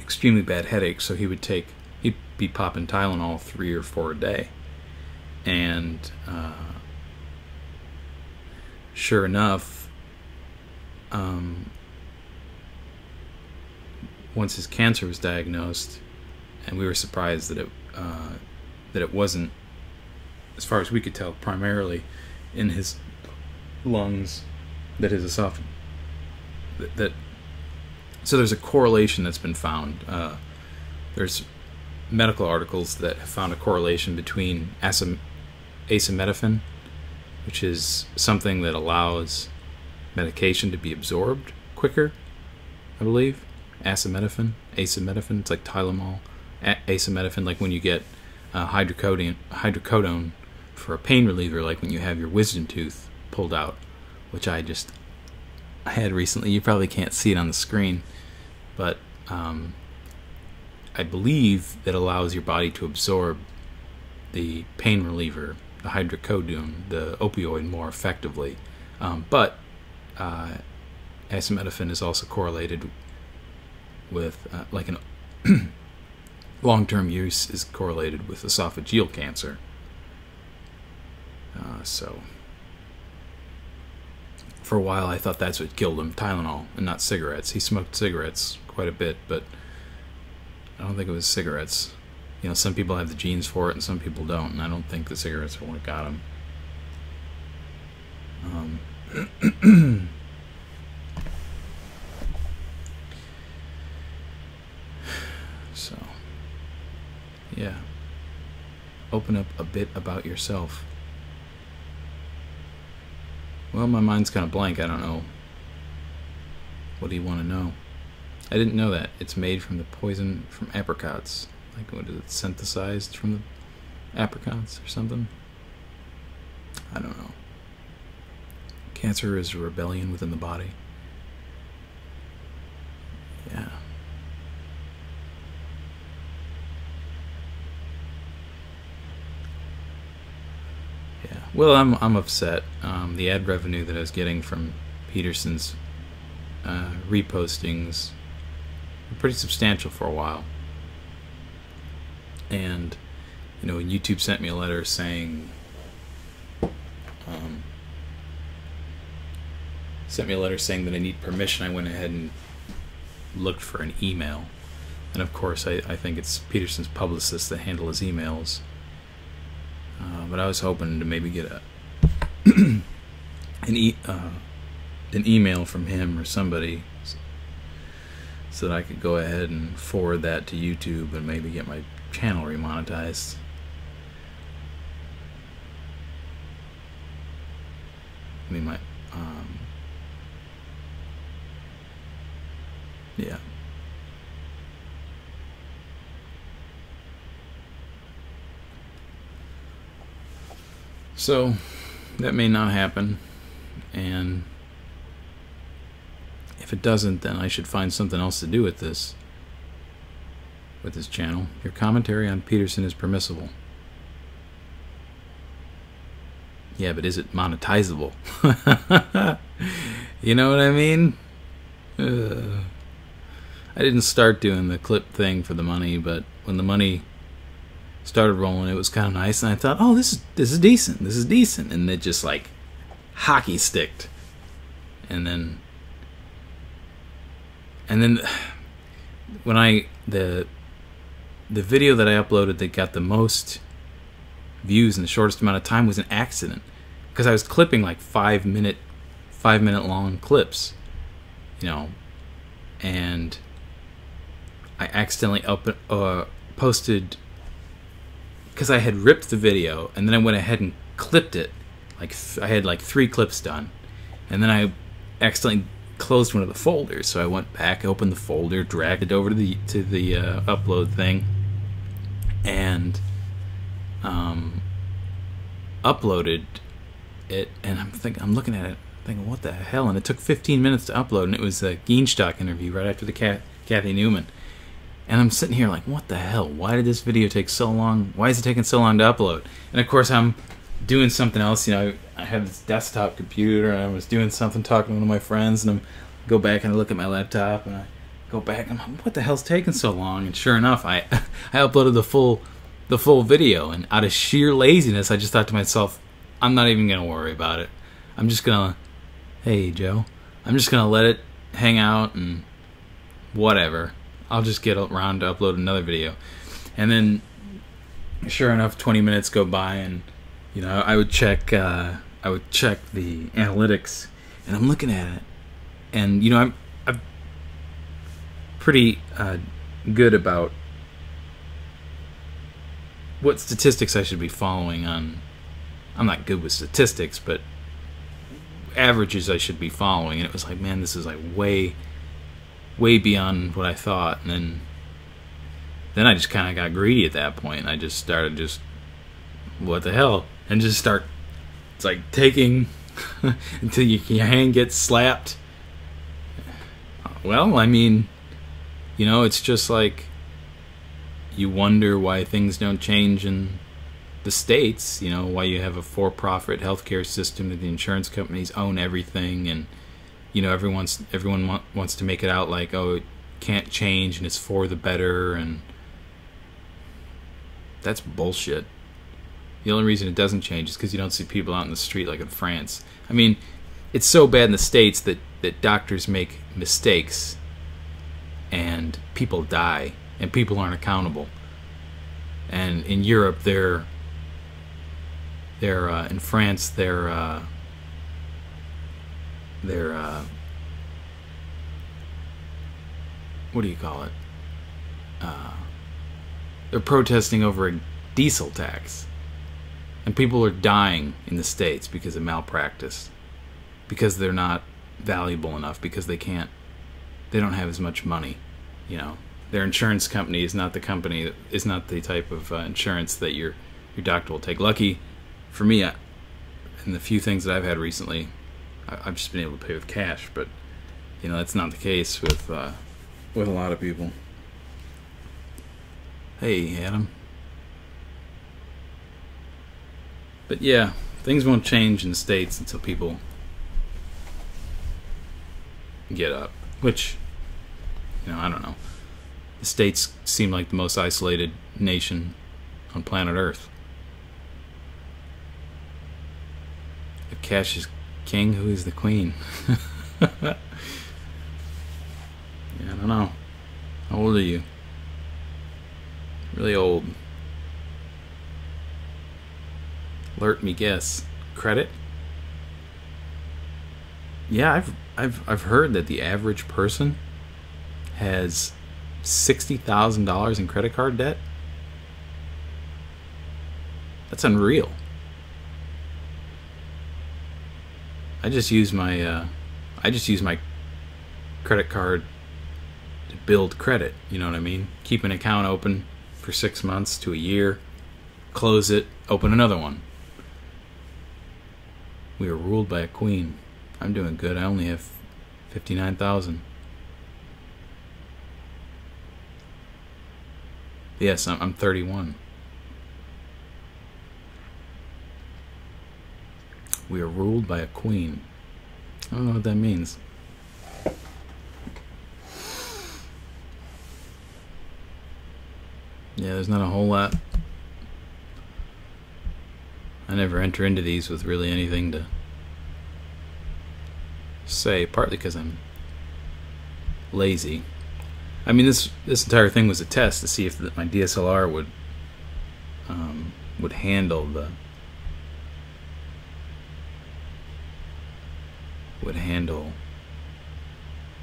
extremely bad headaches, so he'd be popping Tylenol 3 or 4 a day. And sure enough, once his cancer was diagnosed, and we were surprised that it wasn't, as far as we could tell, primarily in his lungs, that his esophagus, so there's a correlation that's been found. There's medical articles that have found a correlation between acetaminophen, which is something that allows medication to be absorbed quicker, I believe. Acetaminophen, it's like Tylenol. Acetaminophen, like when you get hydrocodone for a pain reliever, like when you have your wisdom tooth pulled out, which I had recently. You probably can't see it on the screen, but I believe that allows your body to absorb the pain reliever, the hydrocodone, the opioid, more effectively. But acetaminophen is also correlated with, like an long-term use is correlated with esophageal cancer. So for a while I thought that's what killed him, Tylenol, and not cigarettes. He smoked cigarettes quite a bit, but I don't think it was cigarettes. Some people have the genes for it and some people don't, and I don't think the cigarettes are what got him. So, yeah. Open up a bit about yourself. Well, my mind's kind of blank. I don't know. What do you want to know? I didn't know that. It's made from the poison from apricots. Like, what is it, synthesized from the apricots or something? I don't know. Cancer is a rebellion within the body. Yeah. Yeah. Well, I'm upset. The ad revenue that I was getting from Peterson's repostings were pretty substantial for a while. And, YouTube sent me a letter saying, that I need permission. I went ahead and looked for an email. And of course, I think it's Peterson's publicists that handle his emails. But I was hoping to maybe get an email from him or somebody, so that I could go ahead and forward that to YouTube and maybe get my channel remonetized. I mean, yeah. So that may not happen, and if it doesn't, then I should find something else to do with this channel. Your commentary on Peterson is permissible. Yeah, but is it monetizable? You know what I mean? I didn't start doing the clip thing for the money, but when the money started rolling, it was kind of nice, and I thought, oh, this is decent, and it just like hockey sticked, and then when the video that I uploaded that got the most views in the shortest amount of time was an accident, because I was clipping like 5 minute long clips, and I accidentally posted, because I had ripped the video and then I went ahead and clipped it. Like I had like 3 clips done, and then I accidentally closed one of the folders. So I went back, opened the folder, dragged it over to the upload thing, and uploaded it. And I'm looking at it, thinking, what the hell? And it took 15 minutes to upload, and it was a Geenstock interview right after the Kathy Newman. And I'm sitting here like, what the hell? Why did this video take so long? Why is it taking so long to upload? And of course, I'm doing something else. You know, I have this desktop computer, and I was doing something, talking to one of my friends, and I go back and I look at my laptop, and I go back, and I'm like, what the hell's taking so long? And sure enough, I uploaded the full video, and out of sheer laziness, I just thought to myself, I'm not even gonna worry about it. I'm just gonna, hey Joe, I'm just gonna let it hang out and whatever. I'll just get around to upload another video. And then, sure enough, 20 minutes go by, and you know, I would check the analytics, and I'm looking at it, and you know, I'm pretty good about what statistics I should be following on. I'm not good with statistics, but averages I should be following. And it was like, man, this is like way beyond what I thought. And then I just kind of got greedy at that point. And I just started what the hell? And just start, it's like taking until your hand gets slapped. Well, I mean, you know, it's just like you wonder why things don't change in the States, you know, why you have a for-profit healthcare system that the insurance companies own everything, and you know, everyone wants to make it out like, oh, it can't change and it's for the better, and that's bullshit. The only reason it doesn't change is because you don't see people out in the street like in France. I mean, it's so bad in the States that doctors make mistakes and people die and people aren't accountable. And in Europe, in France, they're what do you call it? They're protesting over a diesel tax, and people are dying in the States because of malpractice, because they're not valuable enough, because they don't have as much money, you know. Their insurance company is not the type of insurance that your doctor will take. Lucky for me, in the few things that I've had recently, I've just been able to pay with cash, but you know, that's not the case with a lot of people. Hey, Adam. But yeah, things won't change in the States until people get up, which, you know, I don't know. The States seem like the most isolated nation on planet Earth. If cash is king, who is the queen? Yeah, I don't know. How old are you? Really old. Let me guess. Credit? Yeah, I've heard that the average person has $60,000 in credit card debt. That's unreal. I just use my credit card to build credit. You know what I mean? Keep an account open for 6 months to a year, close it, open another one. We are ruled by a queen. I'm doing good. I only have 59,000. Yes, I'm 31. We are ruled by a queen. I don't know what that means. Yeah, there's not a whole lot. I never enter into these with really anything to say, partly because I'm lazy. I mean, this entire thing was a test to see if my DSLR would handle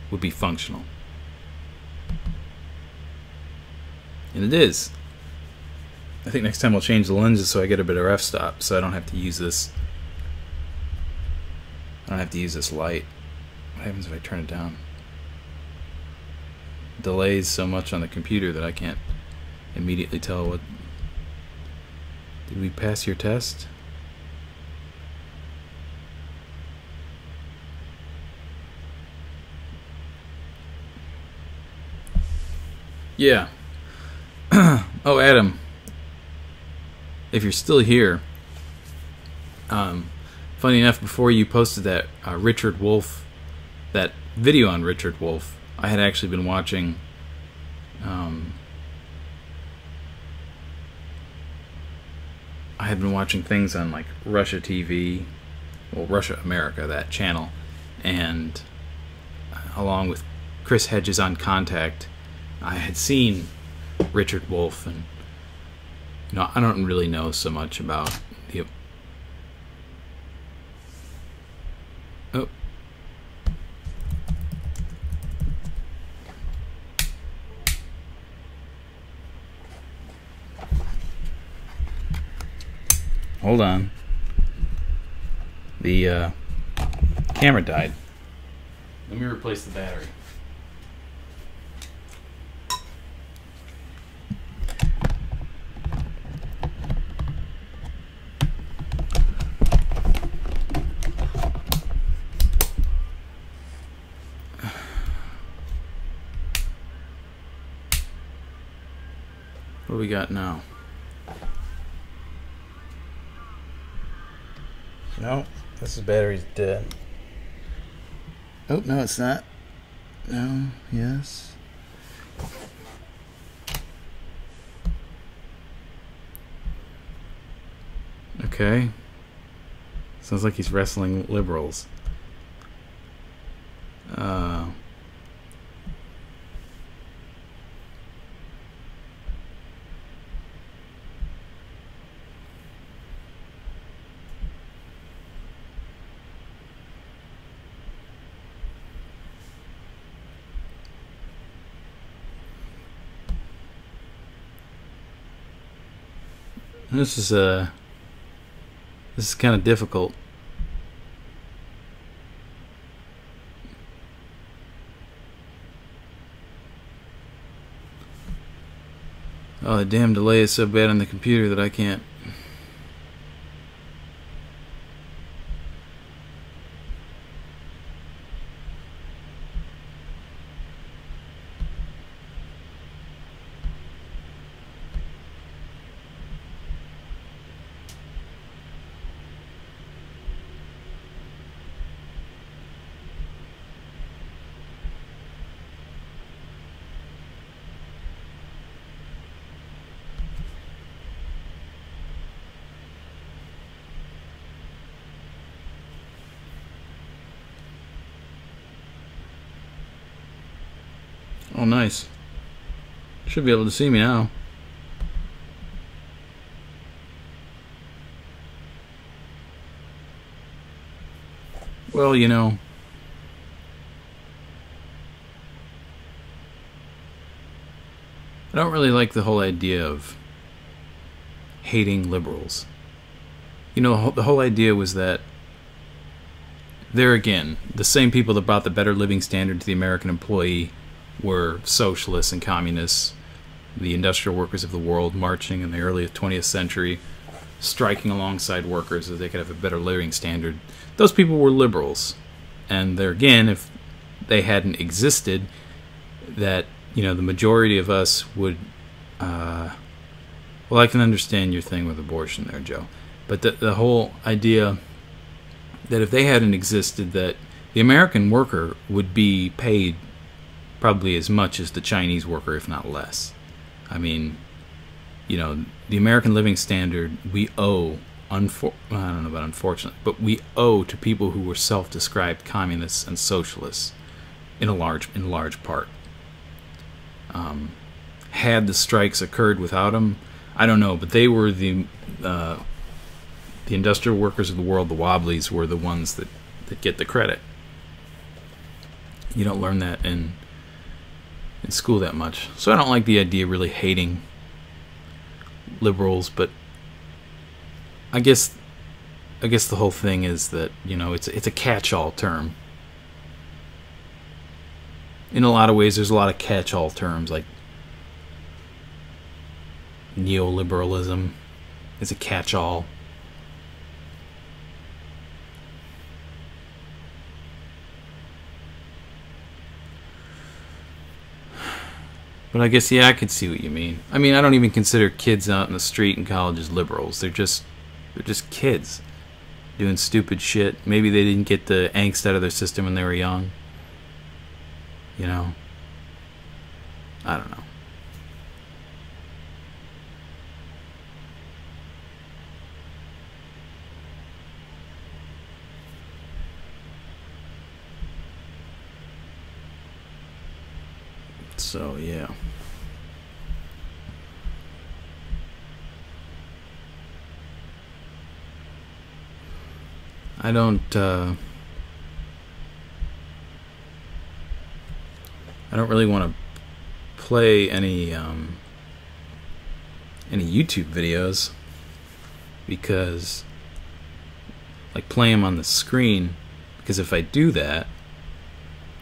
would be functional. And it is. I think next time I'll change the lenses so I get a better f-stop, so I don't have to use this. I don't have to use this light. What happens if I turn it down? It delays so much on the computer that I can't immediately tell what... Did we pass your test? Yeah. Oh, Adam. If you're still here, funny enough, before you posted that Richard Wolff, that video on Richard Wolff, I had actually been watching things on like Russia TV, well, Russia America, that channel, and along with Chris Hedges on Contact, I had seen Richard Wolff, and I don't really know so much about the... Oh. Hold on. The camera died. Let me replace the battery. What do we got now? No, this battery's dead. Oh, no, it's not. No, yes. Okay. Sounds like he's wrestling liberals. This is kind of difficult. Oh, the damn delay is so bad on the computer that I can't. Oh, nice. Should be able to see me now. Well, I don't really like the whole idea of hating liberals. The whole idea was that, there again, the same people that brought the better living standard to the American employee were socialists and communists, the industrial workers of the world marching in the early 20th century, striking alongside workers so they could have a better living standard. Those people were liberals. And there again, if they hadn't existed, that, the majority of us would... well, I can understand your thing with abortion there, Joe. But the whole idea that if they hadn't existed, that the American worker would be paid probably as much as the Chinese worker, if not less. I mean, the American living standard we owe, I don't know about unfortunately, but we owe to people who were self-described communists and socialists in large part. Had the strikes occurred without them, I don't know, but they were the industrial workers of the world, the Wobblies, were the ones that get the credit. You don't learn that in school that much. So I don't like the idea of really hating liberals, but I guess the whole thing is that, you know, it's a catch-all term. In a lot of ways, there's a lot of catch-all terms, like neoliberalism is a catch-all. But I guess, yeah, I could see what you mean. I mean, I don't even consider kids out in the street in college as liberals. They're just kids doing stupid shit. Maybe they didn't get the angst out of their system when they were young. You know? I don't know. So, yeah. I don't really want to play any YouTube videos, because, like, play them on the screen, because if I do that,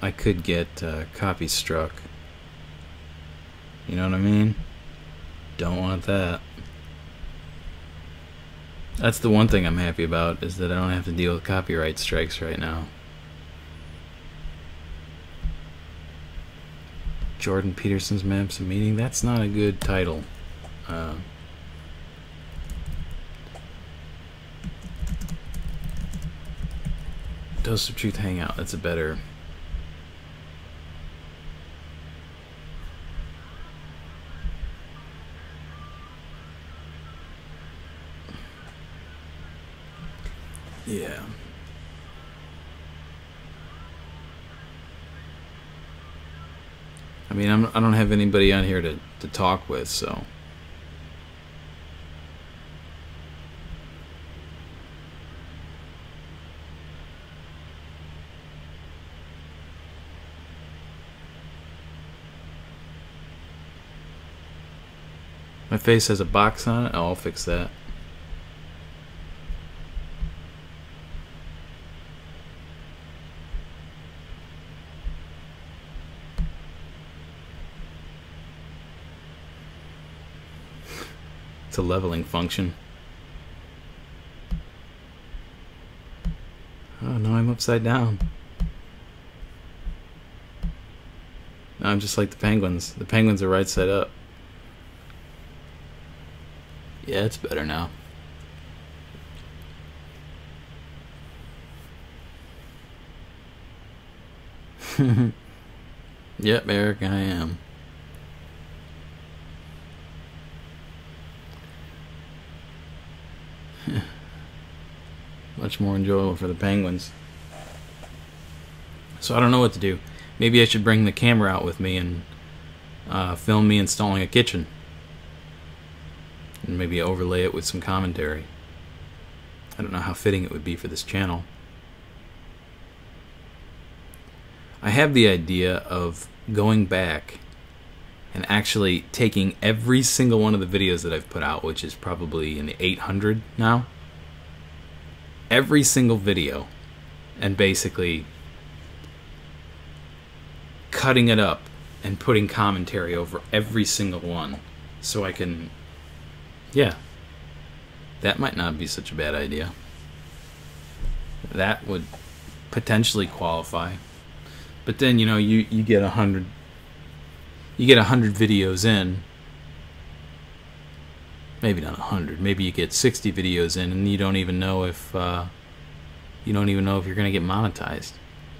I could get copy struck. You know what I mean? Don't want that. That's the one thing I'm happy about, is that I don't have to deal with copyright strikes right now. Jordan Peterson's Maps of Meaning? That's not a good title. Dose of Truth Hangout. That's a better... Yeah. I mean, I don't have anybody on here to talk with, so... My face has a box on it? Oh, I'll fix that. It's a leveling function. Oh, no, I'm upside down. No, I'm just like the penguins. The penguins are right side up. Yeah, it's better now. Yep, Eric, I am. Much more enjoyable for the penguins. So I don't know what to do. Maybe I should bring the camera out with me and film me installing a kitchen. And maybe overlay it with some commentary. I don't know how fitting it would be for this channel. I have the idea of going back and actually taking every single one of the videos that I've put out, which is probably in the 800 now. Every single video, and basically cutting it up and putting commentary over every single one, so I can... Yeah, that might not be such a bad idea. That would potentially qualify. But then, you know, you get 100 videos in. Maybe not 100. Maybe you get 60 videos in, and you don't even know if you're going to get monetized.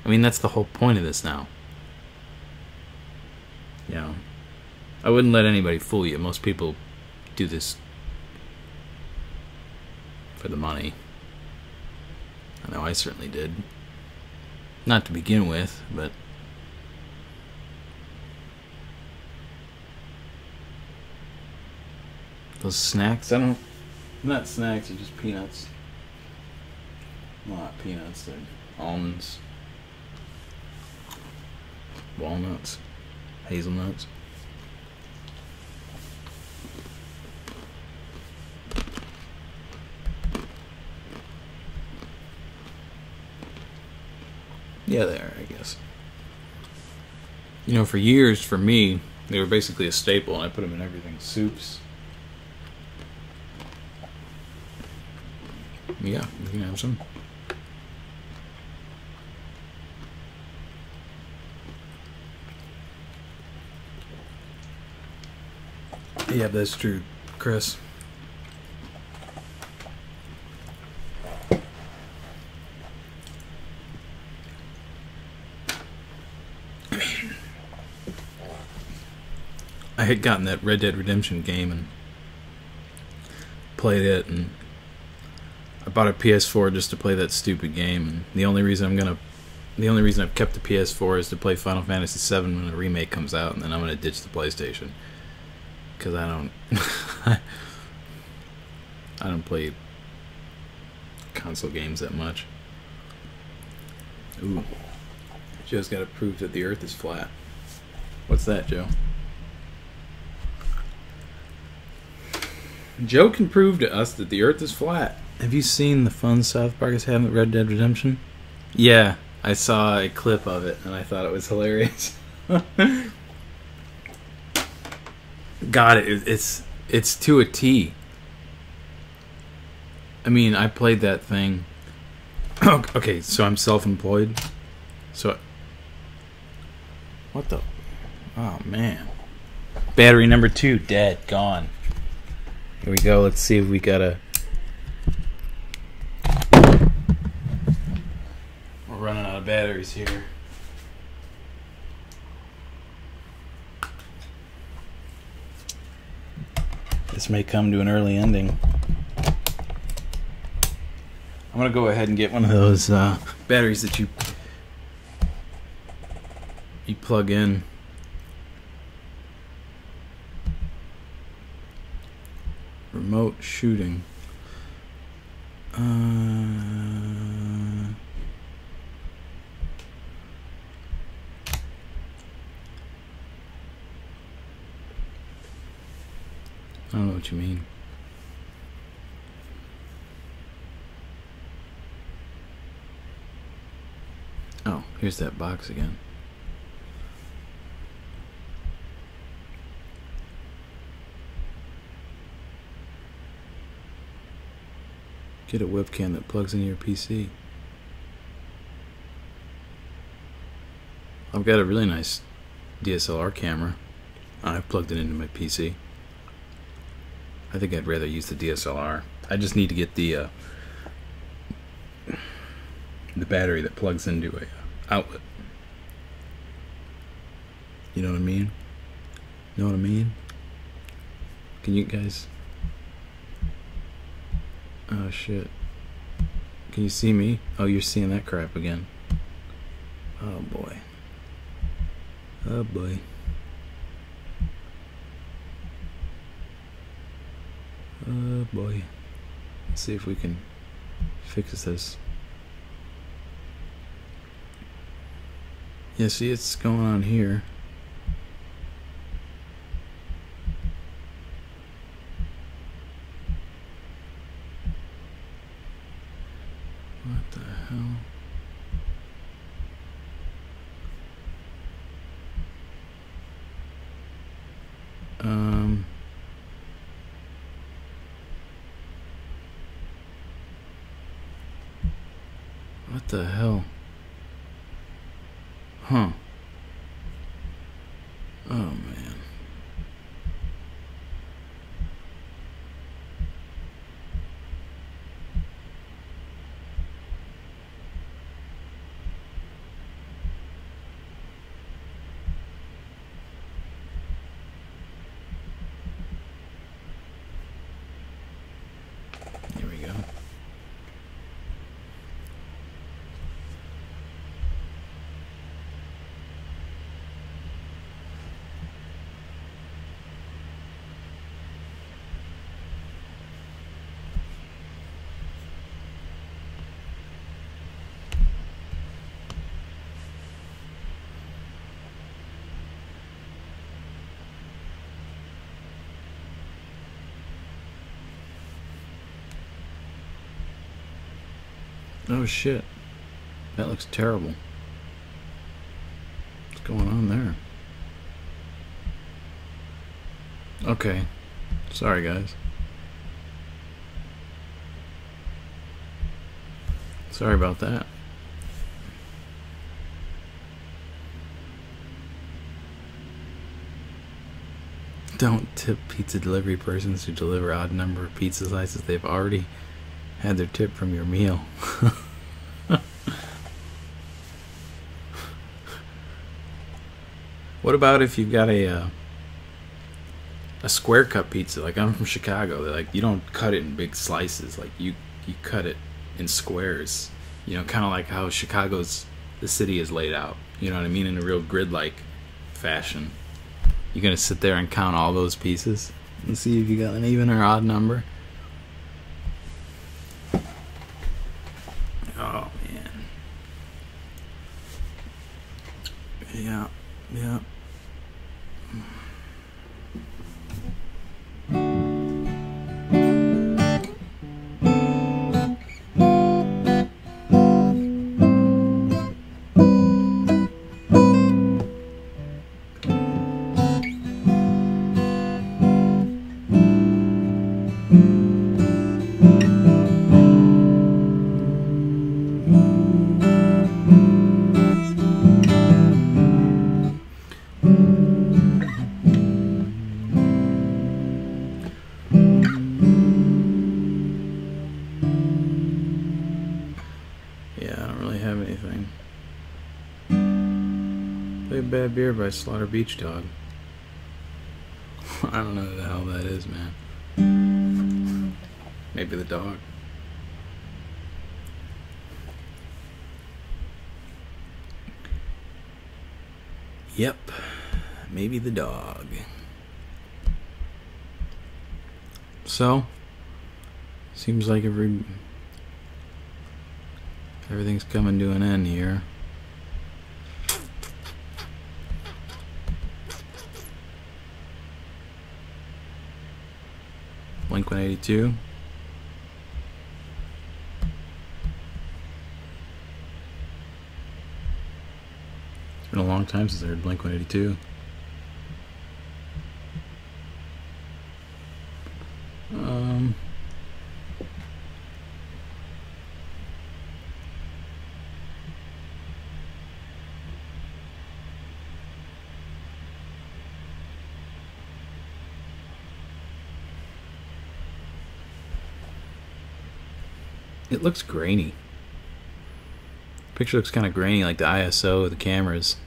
I mean, that's the whole point of this now. You know, I wouldn't let anybody fool you. Most people do this for the money. I know I certainly did. Not to begin with, but... Those snacks, not snacks, they're just peanuts. Well, not peanuts, they're almonds. Walnuts. Hazelnuts. Yeah, they are, I guess. You know, for years, for me, they were basically a staple, and I put them in everything. Soups. Yeah, we can have some. Yeah, that's true, Chris. I had gotten that Red Dead Redemption game and played it, and I bought a PS4 just to play that stupid game. And the only reason I've kept the PS4 is to play Final Fantasy VII when the remake comes out, and then I'm gonna ditch the PlayStation because I don't, I don't play console games that much. Ooh, Joe's got to prove that the Earth is flat. What's that, Joe? Joe can prove to us that the Earth is flat. Have you seen the fun South Park is having with Red Dead Redemption? Yeah, I saw a clip of it and I thought it was hilarious. God, it's to a T. I mean, I played that thing. Okay, so I'm self-employed. So, what the? Oh man, battery number 2 dead, gone. Here we go. Let's see if we got a. We're running out of batteries here. This may come to an early ending. I'm gonna go ahead and get one of those batteries that you plug in. Remote shooting. I don't know what you mean. Oh, here's that box again. Get a webcam that plugs into your PC. I've got a really nice DSLR camera. I've plugged it into my PC. I think I'd rather use the DSLR. I just need to get the battery that plugs into a outlet. You know what I mean? Know what I mean? Can you guys? Oh shit. Can you see me? Oh, you're seeing that crap again. Oh boy. Oh boy. Oh boy. Let's see if we can fix this. Yeah, see, it's going on here. What the hell? What the hell? Huh. Oh man. Here we go. Oh shit. That looks terrible. going on there? Okay. Sorry, guys. Sorry about that. Don't tip pizza delivery persons who deliver odd number of pizza slices. They've already had their tip from your meal. What about if you've got a square cut pizza? Like, I'm from Chicago. They're like, you don't cut it in big slices. Like, you cut it in squares. You know, kind of like how the city is laid out. You know what I mean? In a real grid-like fashion. You're gonna sit there and count all those pieces and see if you got an even or odd number. Oh man. Yeah. Bad Beer by Slaughter Beach Dog. I don't know who the hell that is, man. Maybe the dog. Yep, maybe the dog. So, seems like everything's coming to an end here. Blink-182. It's been a long time since I heard Blink-182. It looks grainy. Picture looks kind of grainy, like the ISO of the cameras.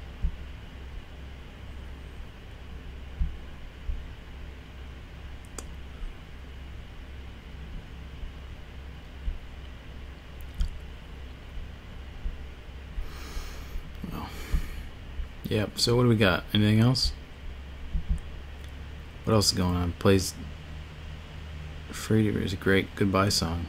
Well, yep. So what do we got? Anything else? What else is going on? Plays Freedom is a great goodbye song.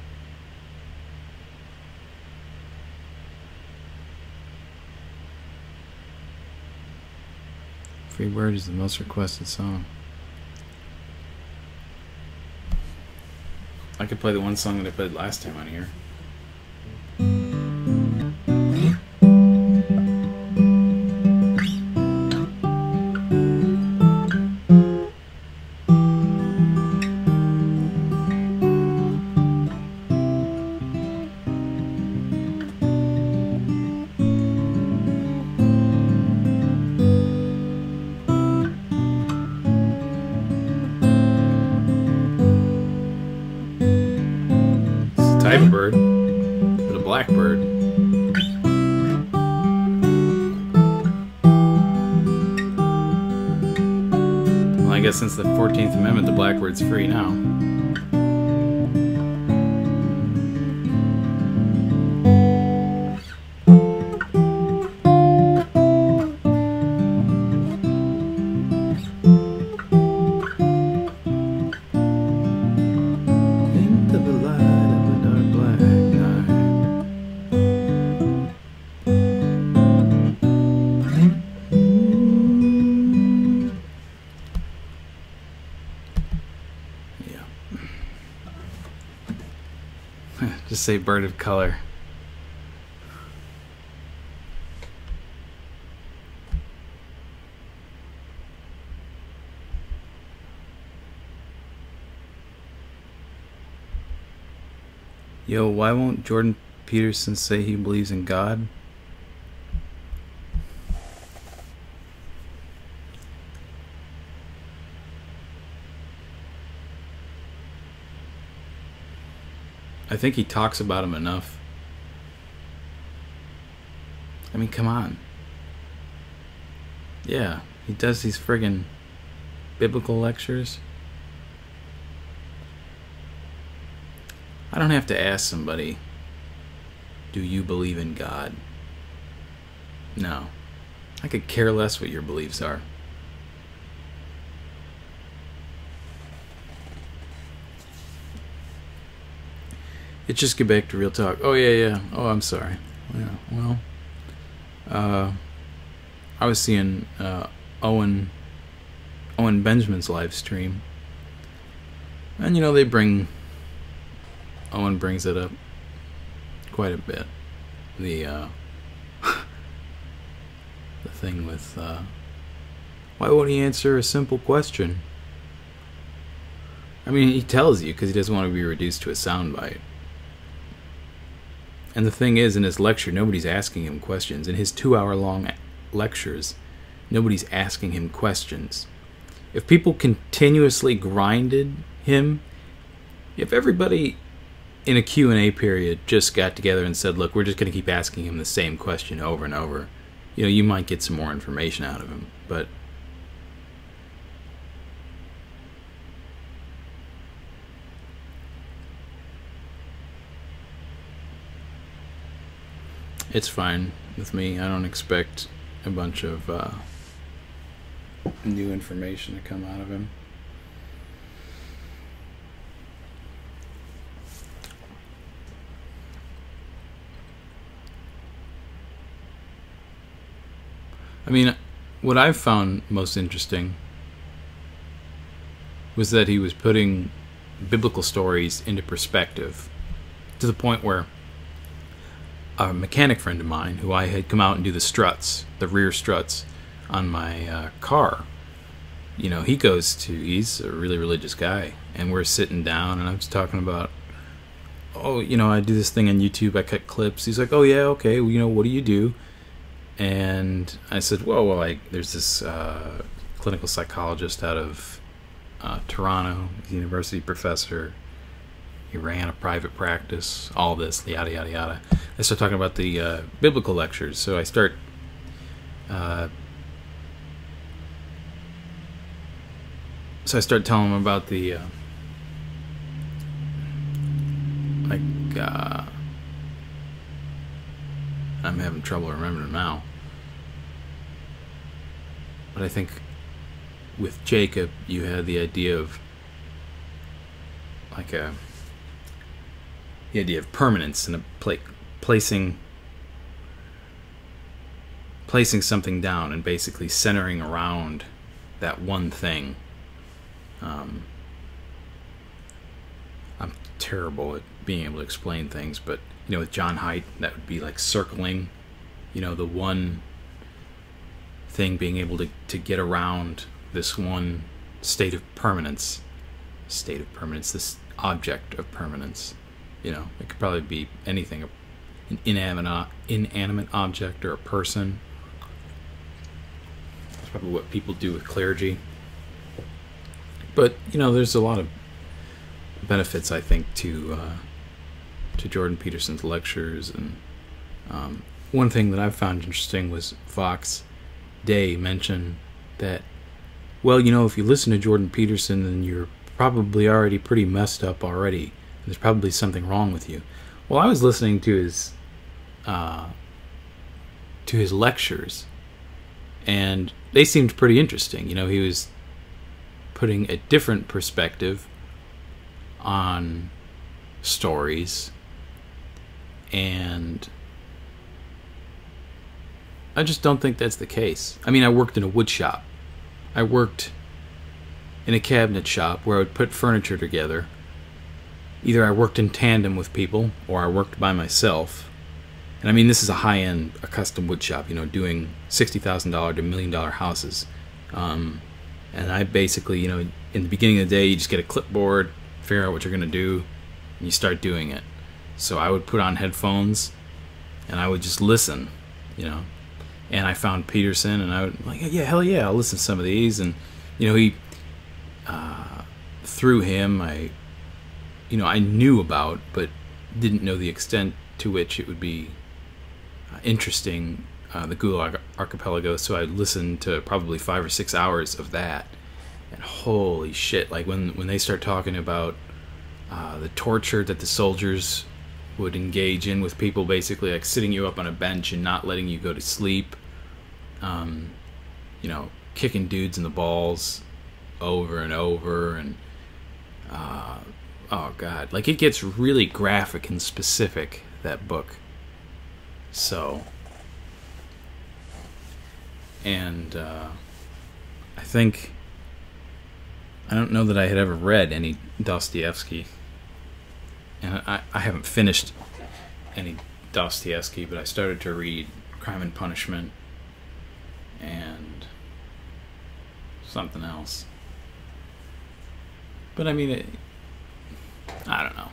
Free Bird is the most requested song. I could play the one song that I played last time on here. Type of bird, but a blackbird. Well, I guess since the 14th Amendment, the blackbird's free now. Just say bird of color. Yo, why won't Jordan Peterson say he believes in God? I think he talks about him enough. I mean, come on. Yeah, he does these friggin' biblical lectures. I don't have to ask somebody, do you believe in God? No. I could care less what your beliefs are. Let's just get back to real talk. Oh, yeah. Oh, I'm sorry. Yeah, well, I was seeing Owen Benjamin's live stream, and you know Owen brings it up quite a bit. The the thing with why won't he answer a simple question? I mean, he tells you because he doesn't want to be reduced to a soundbite. And the thing is, in his lecture, nobody's asking him questions. In his 2-hour-long lectures, nobody's asking him questions. If people continuously grinded him, if everybody in a Q&A period just got together and said, look, we're just going to keep asking him the same question over and over, you know, you might get some more information out of him. But it's fine with me. I don't expect a bunch of new information to come out of him. I mean, what I've found most interesting was that he was putting biblical stories into perspective to the point where a mechanic friend of mine, who I had come out and do the struts, the rear struts on my car, you know, he's a really religious guy, and we're sitting down and I was talking about, oh, you know, I do this thing on YouTube, I cut clips. He's like, oh yeah, okay, well, you know, what do you do? And I said, well, there's this clinical psychologist out of Toronto, he's a university professor. He ran a private practice, all this, yada, yada, yada. I start talking about the biblical lectures. So I start telling him about the, I'm having trouble remembering now. But I think with Jacob, you had the idea of the idea of permanence and placing something down and basically centering around that one thing. I'm terrible at being able to explain things, but you know, with John Haidt, that would be like circling, you know, the one thing, being able to get around this one state of permanence, this object of permanence. You know, it could probably be anything, an inanimate object or a person. That's probably what people do with clergy. But, you know, there's a lot of benefits, I think, to Jordan Peterson's lectures. And one thing that I found interesting was Fox Day mentioned that, well, you know, if you listen to Jordan Peterson, then you're probably already pretty messed up already. There's probably something wrong with you. Well, I was listening to his lectures, and they seemed pretty interesting. You know, he was putting a different perspective on stories, and I just don't think that's the case. I mean, I worked in a wood shop. I worked in a cabinet shop where I would put furniture together. Either I worked in tandem with people, or I worked by myself. And I mean, this is a high-end, a custom wood shop, you know, doing $60,000 to $1 million houses. And I basically, you know, in the beginning of the day, you just get a clipboard, figure out what you're going to do, and you start doing it. So I would put on headphones and I would just listen, you know. And I found Peterson, and I would like, yeah, hell yeah, I'll listen to some of these. And you know, he through him, I knew about, but didn't know the extent to which it would be interesting, the Gulag Archipelago. So I listened to probably 5 or 6 hours of that, and holy shit! Like when they start talking about the torture that the soldiers would engage in with people, basically like sitting you up on a bench and not letting you go to sleep. You know, kicking dudes in the balls over and over, and oh god, like it gets really graphic and specific, that book. So, and I don't know that I had ever read any Dostoevsky, and I haven't finished any Dostoevsky, but I started to read Crime and Punishment and something else. But I mean, I don't know.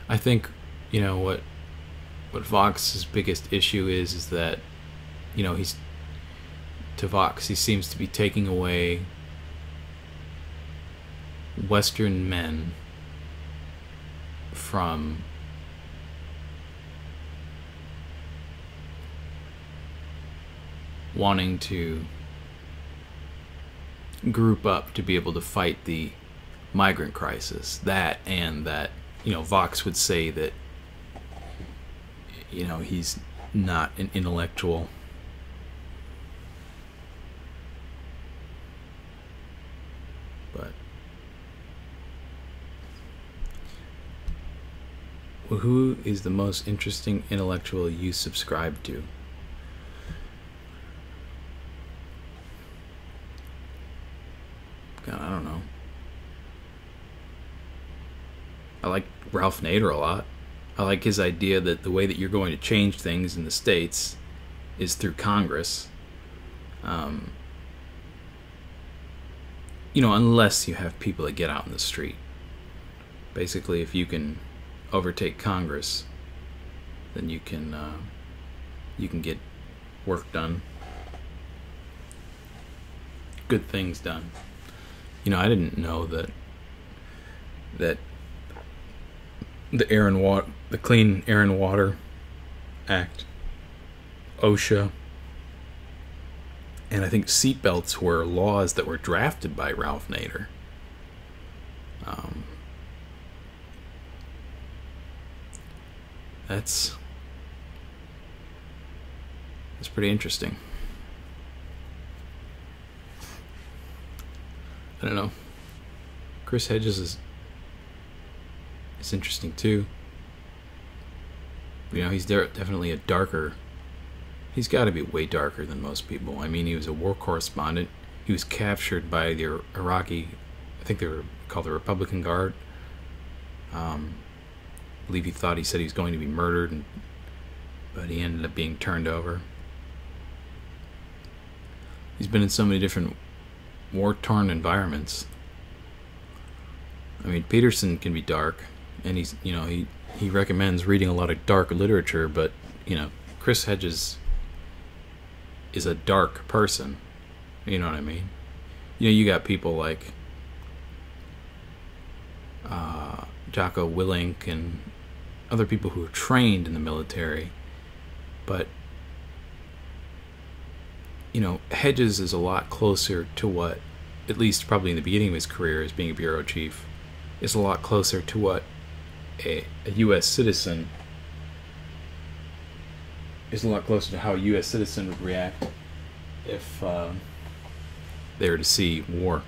I think, you know, what Vox's biggest issue is that, you know, to Vox, he seems to be taking away Western men from wanting to group up to be able to fight the migrant crisis. That, and that, you know, Vox would say that, you know, he's not an intellectual. But well, who is the most interesting intellectual you subscribe to? God, I don't know. I like Ralph Nader a lot. I like his idea that the way that you're going to change things in the States is through Congress. You know, unless you have people that get out in the street. Basically, if you can overtake Congress, then you can get work done, good things done. You know, I didn't know that the Clean Air and Water Act, OSHA, and I think seatbelts were laws that were drafted by Ralph Nader. That's pretty interesting. I don't know. Chris Hedges is interesting too. You know, he's definitely a darker. He's got to be way darker than most people. I mean, he was a war correspondent. He was captured by the Iraqi, I think they were called the Republican Guard. I believe he said he was going to be murdered, but he ended up being turned over. He's been in so many different war-torn environments. I mean, Peterson can be dark, and he recommends reading a lot of dark literature, but, you know, Chris Hedges is a dark person. You know what I mean? You know, you got people like Jocko Willink and other people who are trained in the military, but, you know, Hedges is a lot closer to what, at least probably in the beginning of his career as being a bureau chief, is a lot closer to what a U.S. citizen is a lot closer to how a U.S. citizen would react if they were to see war.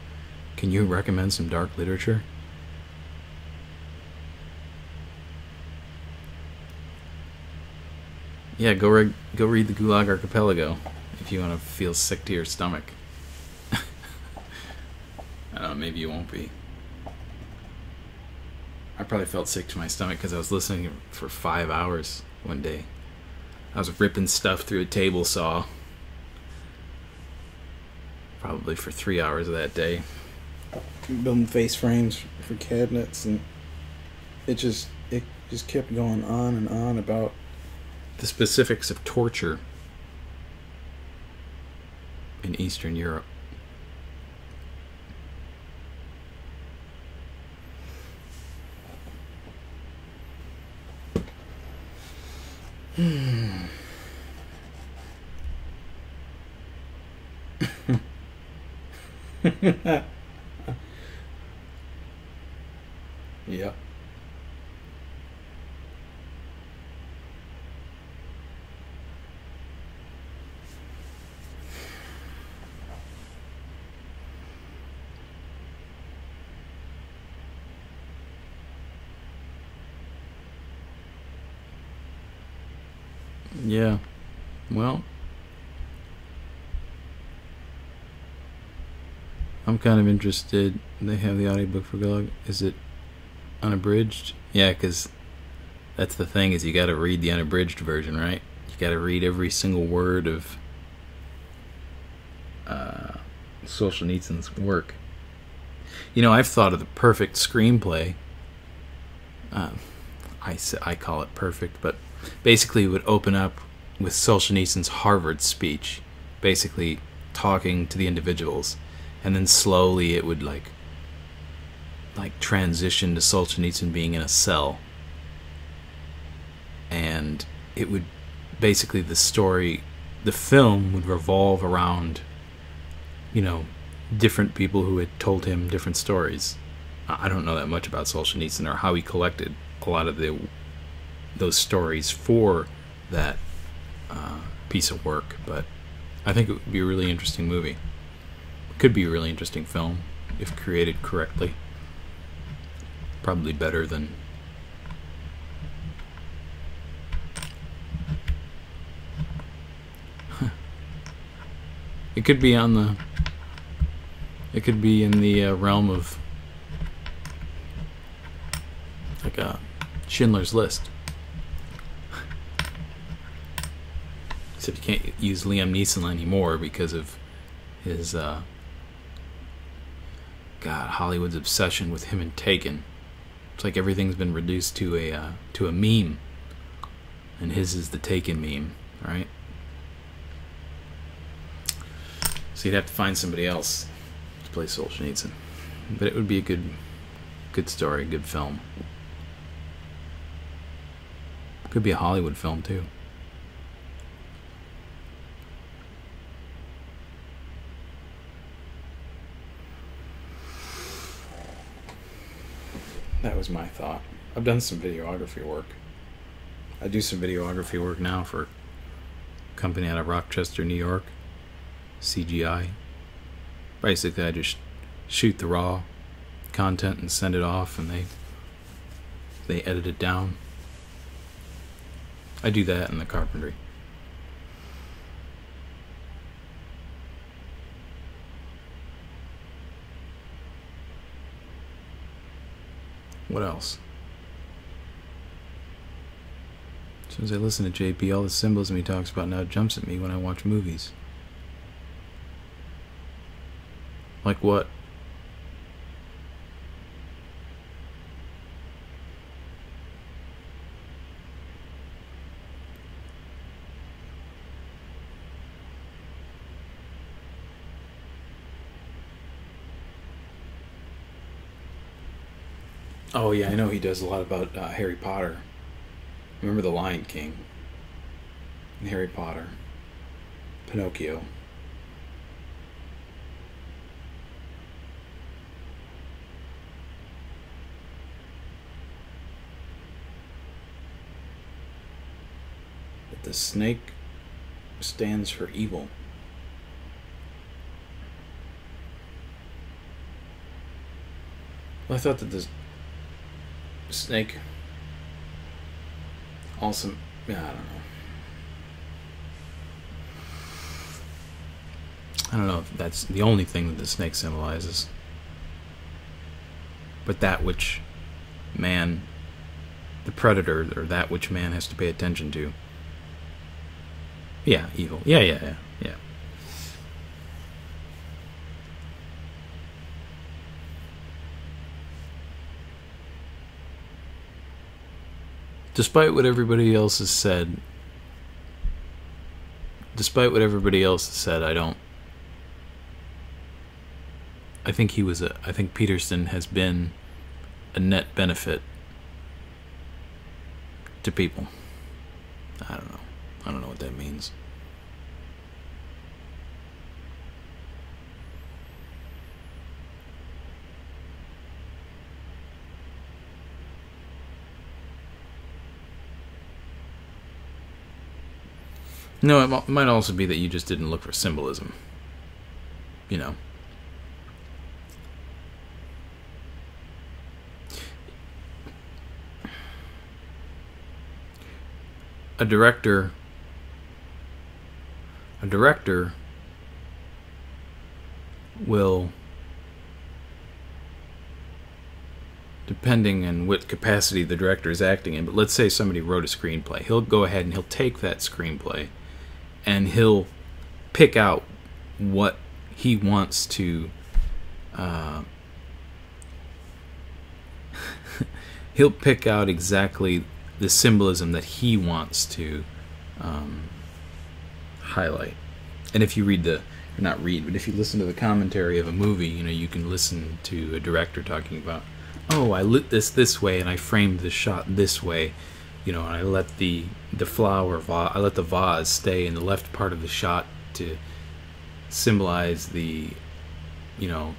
Can you recommend some dark literature? Yeah, go read the Gulag Archipelago if you want to feel sick to your stomach. I don't know, maybe you won't be. I probably felt sick to my stomach because I was listening for 5 hours one day. I was ripping stuff through a table saw. Probably for 3 hours of that day. building face frames for cabinets, and it just kept going on and on about the specifics of torture in Eastern Europe. Yeah. Yeah. Well, I'm kind of interested. They have the audiobook for Gulag. Is it unabridged? Yeah, because that's the thing, is you got to read the unabridged version, right? You got to read every single word of Solzhenitsyn's work. You know, I've thought of the perfect screenplay. I call it perfect, but basically it would open up with Solzhenitsyn's Harvard speech, basically talking to the individuals, and then slowly it would like transition to Solzhenitsyn being in a cell, and it would basically, the film would revolve around, you know, different people who had told him different stories. I don't know that much about Solzhenitsyn or how he collected a lot of those stories for that piece of work, but I think it would be a really interesting movie. It could be a really interesting film if created correctly. Probably better than it could be on the. It could be in the realm of like a Schindler's List. Except you can't use Liam Neeson anymore because of his Hollywood's obsession with him and Taken. It's like everything's been reduced to a meme, and his is the Taken meme, right? So you'd have to find somebody else to play Solzhenitsyn, but it would be a good story, good film. Could be a Hollywood film too. That was my thought. I've done some videography work. I do some videography work now for a company out of Rochester, New York. CGI. Basically, I just shoot the raw content and send it off, and they edit it down. I do that in the carpentry. What else? As soon as I listen to JP, all the symbolism he talks about now jumps at me when I watch movies. Like what? Oh yeah, I know he does a lot about Harry Potter. Remember The Lion King, and Harry Potter, Pinocchio. But the snake stands for evil. Well, I thought that the snake also, yeah, I don't know if that's the only thing that the snake symbolizes, but that which man, the predator, or that which man has to pay attention to. Yeah, evil. Yeah. despite what everybody else has said, I think Peterson has been a net benefit to people. I don't know what that means. No, it might also be that you just didn't look for symbolism. You know. A director will, depending on what capacity the director is acting in, but let's say somebody wrote a screenplay, he'll go ahead and he'll take that screenplay and he'll pick out what he wants to he'll pick out exactly the symbolism that he wants to highlight. And if you but if you listen to the commentary of a movie, you can listen to a director talking about, oh, I lit this way and I framed the shot this way, and I let the vase stay in the left part of the shot to symbolize the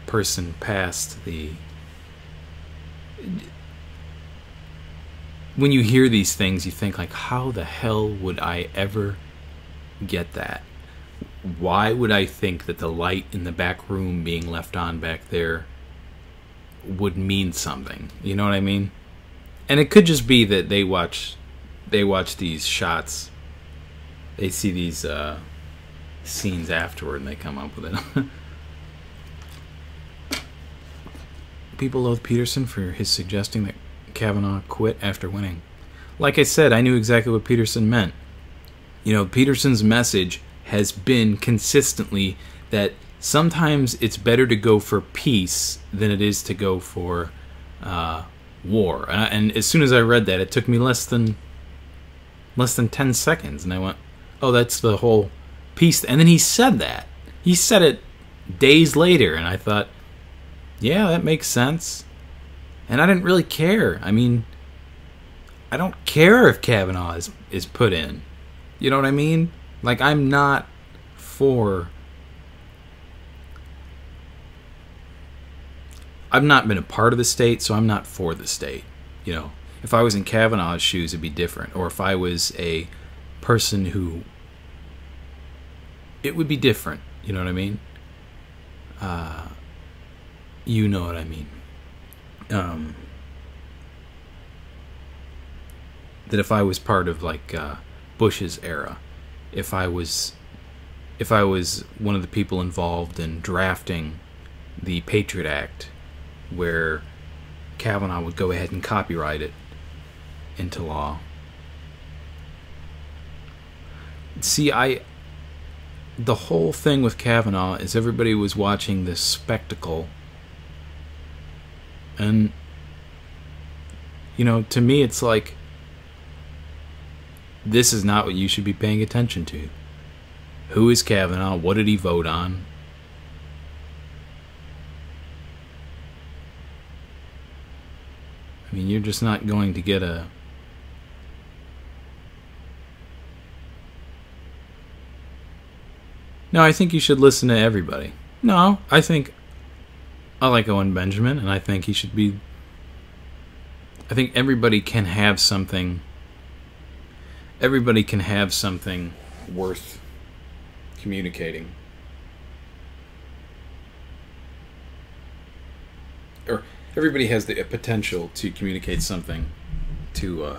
person past the. When you hear these things, you think like, how the hell would I ever get that? Why would I think that the light in the back room being left on back there would mean something? You know what I mean? And it could just be that they watch these shots, they see these scenes afterward, and they come up with it. People loathe Peterson for his suggesting that Kavanaugh quit after winning. Like I said, I knew exactly what Peterson meant. Peterson's message has been consistently that sometimes it's better to go for peace than it is to go for war. And as soon as I read that, it took me less than 10 seconds, and I went, oh, that's the whole peace. And then he said that. He said it days later, and I thought, yeah, that makes sense. And I didn't really care. I mean, I don't care if Kavanaugh is put in. You know what I mean? Like, I'm not for... I've not been a part of the state, so I'm not for the state. If I was in Kavanaugh's shoes, it'd be different. Or if I was a person who... It would be different. You know what I mean? You know what I mean. That if I was part of like Bush's era, if I was one of the people involved in drafting the Patriot Act, where Kavanaugh would go ahead and copyright it into law. See, the whole thing with Kavanaugh is everybody was watching this spectacle. And, to me, it's like, this is not what you should be paying attention to. Who is Kavanaugh? What did he vote on? I mean, you're just not going to get a... No, I think you should listen to everybody. No, I think... I like Owen Benjamin, and I think he should be... I think everybody can have something... Everybody can have something worth communicating. Or everybody has the potential to communicate something to...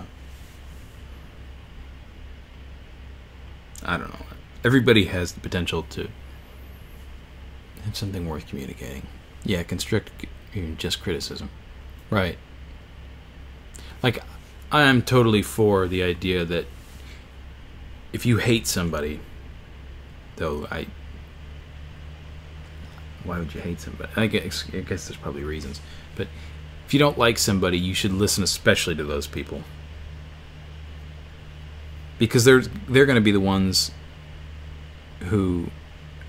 I don't know. Everybody has the potential to have something worth communicating. Yeah, constructive, just criticism. Right. Like, I am totally for the idea that if you hate somebody, though why would you hate somebody? I guess there's probably reasons. But if you don't like somebody, you should listen especially to those people. because they're going to be the ones who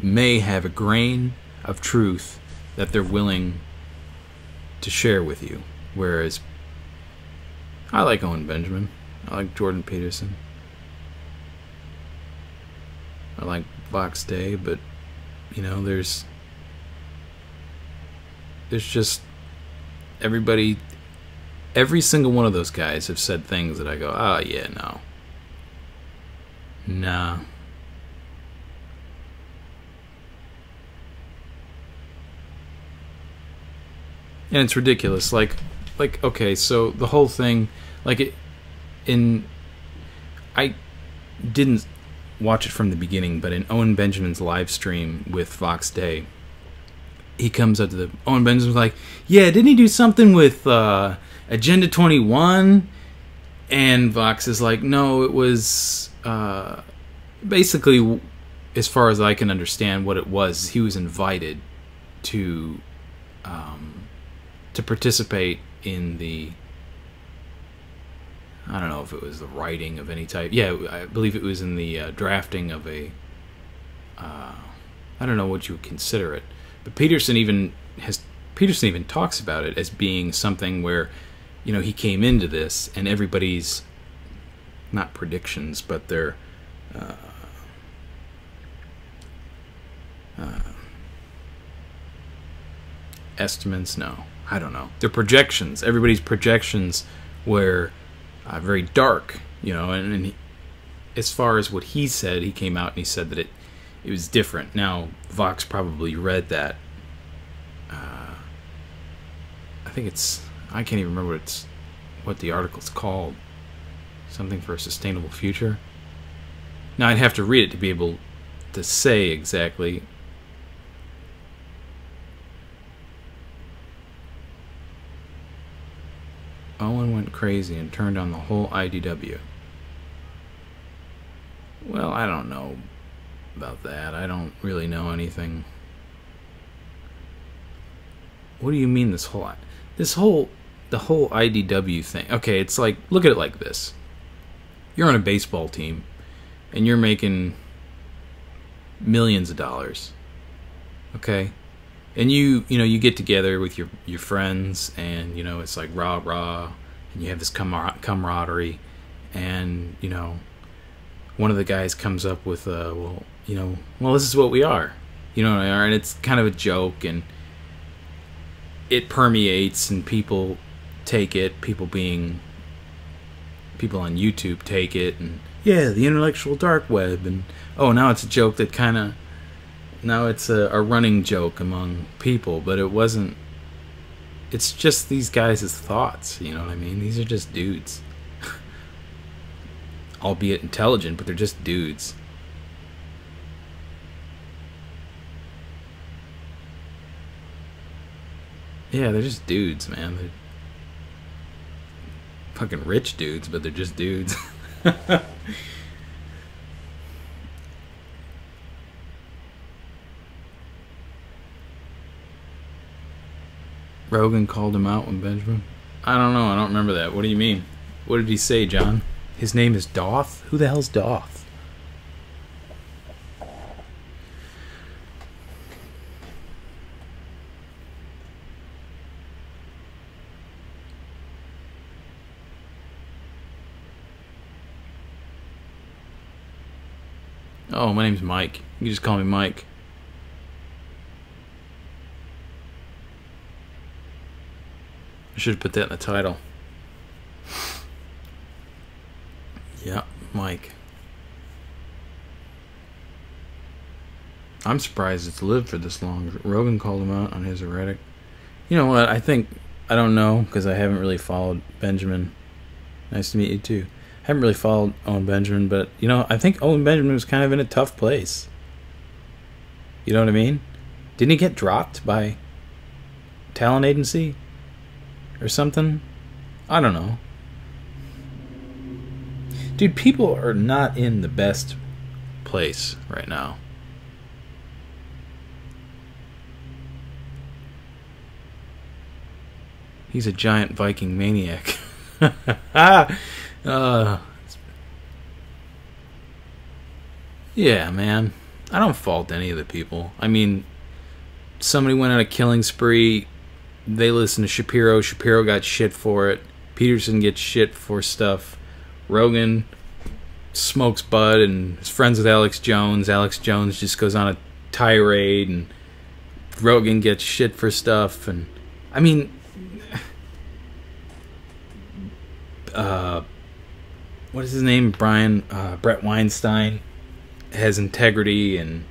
may have a grain of truth that they're willing to share with you. Whereas I like Owen Benjamin, I like Jordan Peterson, I like Vox Day, but you know, there's just every single one of those guys have said things that I go, oh yeah, no, nah. And it's ridiculous. Like, okay, so the whole thing, like, I didn't watch it from the beginning, but in Owen Benjamin's live stream with Vox Day, he comes up to Owen Benjamin's like, yeah, didn't he do something with Agenda 21? And Vox is like, no, it was basically, as far as I can understand what it was, he was invited to participate in the, I don't know if it was the writing of any type. Yeah, I believe it was in the drafting of a, I don't know what you would consider it, but Peterson even talks about it as being something where, you know, he came into this and everybody's, not predictions, but their estimates, no, I don't know. Their projections, everybody's projections were very dark, you know, and he, as far as what he said, he came out and he said that it was different. Now, Vox probably read that. I think it's, I can't even remember what the article's called. Something for a sustainable future. Now, I'd have to read it to be able to say exactly. Owen went crazy and turned on the whole IDW. Well, I don't know about that. I don't really know anything. What do you mean the whole IDW thing? Okay, it's like, look at it like this. You're on a baseball team and you're making millions of dollars. Okay? And you get together with your friends, and you know, it's like rah rah, and you have this camaraderie, and you know, one of the guys comes up with well, this is what we are, you know, and it's kind of a joke, and it permeates, and people take it, people on YouTube take it, and yeah, the intellectual dark web, and oh, now it's a joke that kind of, now it's a running joke among people, but it wasn't, it's just these guys' thoughts, you know what I mean? These are just dudes. Albeit intelligent, but they're just dudes. Yeah, they're just dudes, man. They're fucking rich dudes, but they're just dudes. Rogan called him out when Benjamin... I don't know, I don't remember that. What do you mean? What did he say, John? His name is Doth? Who the hell's Doth? Oh, my name's Mike. You can just call me Mike. I should have put that in the title. Yeah, Mike. I'm surprised it's lived for this long. Rogan called him out on his heretic. You know what? I don't know, because I haven't really followed Benjamin. Nice to meet you too. I haven't really followed Owen Benjamin, but you know, I think Owen Benjamin was kind of in a tough place. You know what I mean? Didn't he get dropped by talent agency or something? I don't know. Dude, people are not in the best place right now. He's a giant Viking maniac. Yeah, man. I don't fault any of the people. I mean, somebody went on a killing spree. They listened to Shapiro. Shapiro got shit for it. Peterson gets shit for stuff. Rogan smokes bud and is friends with Alex Jones. Alex Jones just goes on a tirade, and Rogan gets shit for stuff. And I mean, what is his name? Brett Weinstein has integrity and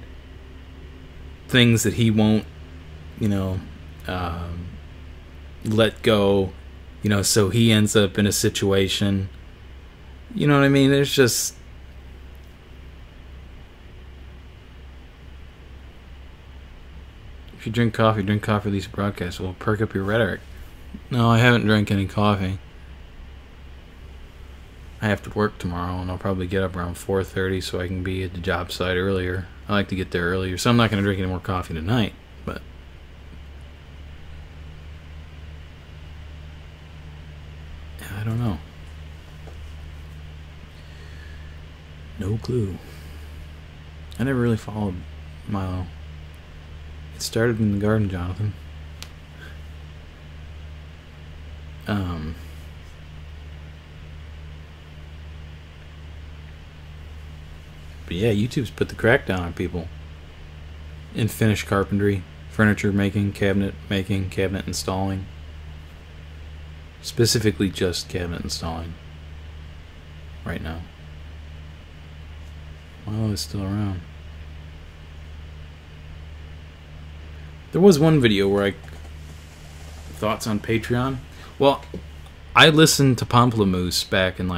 things that he won't, let go, so he ends up in a situation. You know what I mean? There's just... If you drink coffee at these broadcasts. Will perk up your rhetoric. No, I haven't drank any coffee. I have to work tomorrow, and I'll probably get up around 4:30 so I can be at the job site earlier. I like to get there earlier, so I'm not going to drink any more coffee tonight, but... I don't know. No clue. I never really followed Milo. It started in the garden, Jonathan. But yeah, YouTube's put the crackdown on people. In finished carpentry, furniture making, cabinet installing. Specifically just cabinet installing. Right now. Milo is still around. There was one video where thoughts on Patreon. Well, I listened to Pomplamoose back in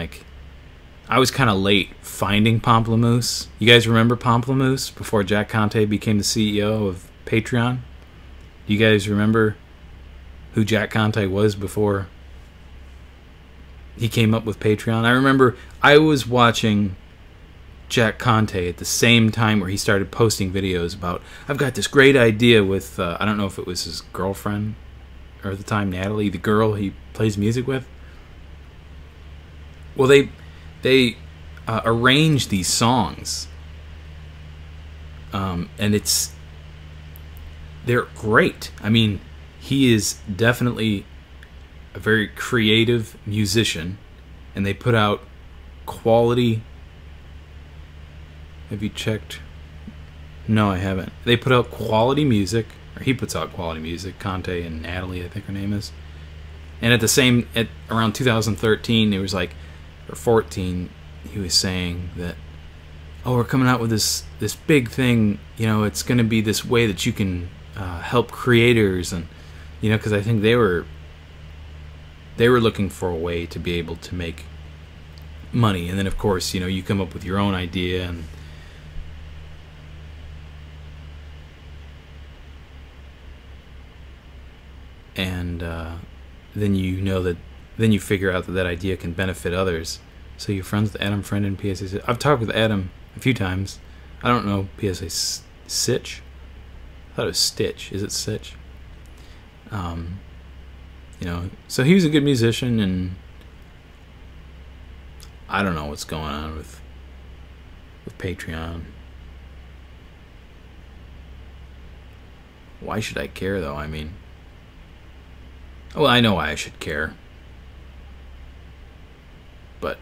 I was kind of late finding Pomplamoose. You guys remember Pomplamoose before Jack Conte became the CEO of Patreon? Do you guys remember who Jack Conte was before he came up with Patreon? I remember I was watching Jack Conte at the same time where he started posting videos about, I've got this great idea with, I don't know if it was his girlfriend, or at the time Natalie, the girl he plays music with. Well, they arrange these songs, and they're great. I mean, he is definitely a very creative musician, and they put out quality... Have you checked? No, I haven't. They put out quality music, or he puts out quality music. Conte and Natalie, I think her name is. And at around 2013, it was or 14, he was saying that, oh, we're coming out with this big thing. It's going to be this way that you can help creators, and because I think they were looking for a way to be able to make money, and then of course you come up with your own idea, and then then you figure out that idea can benefit others. So you're friends with Adam Friend and PSA. I've talked with Adam a few times. I don't know PSA Sitch. I thought it was Stitch. Is it Sitch? So he was a good musician, and I don't know what's going on with Patreon. Why should I care, though? I mean... Well, I know why I should care. But...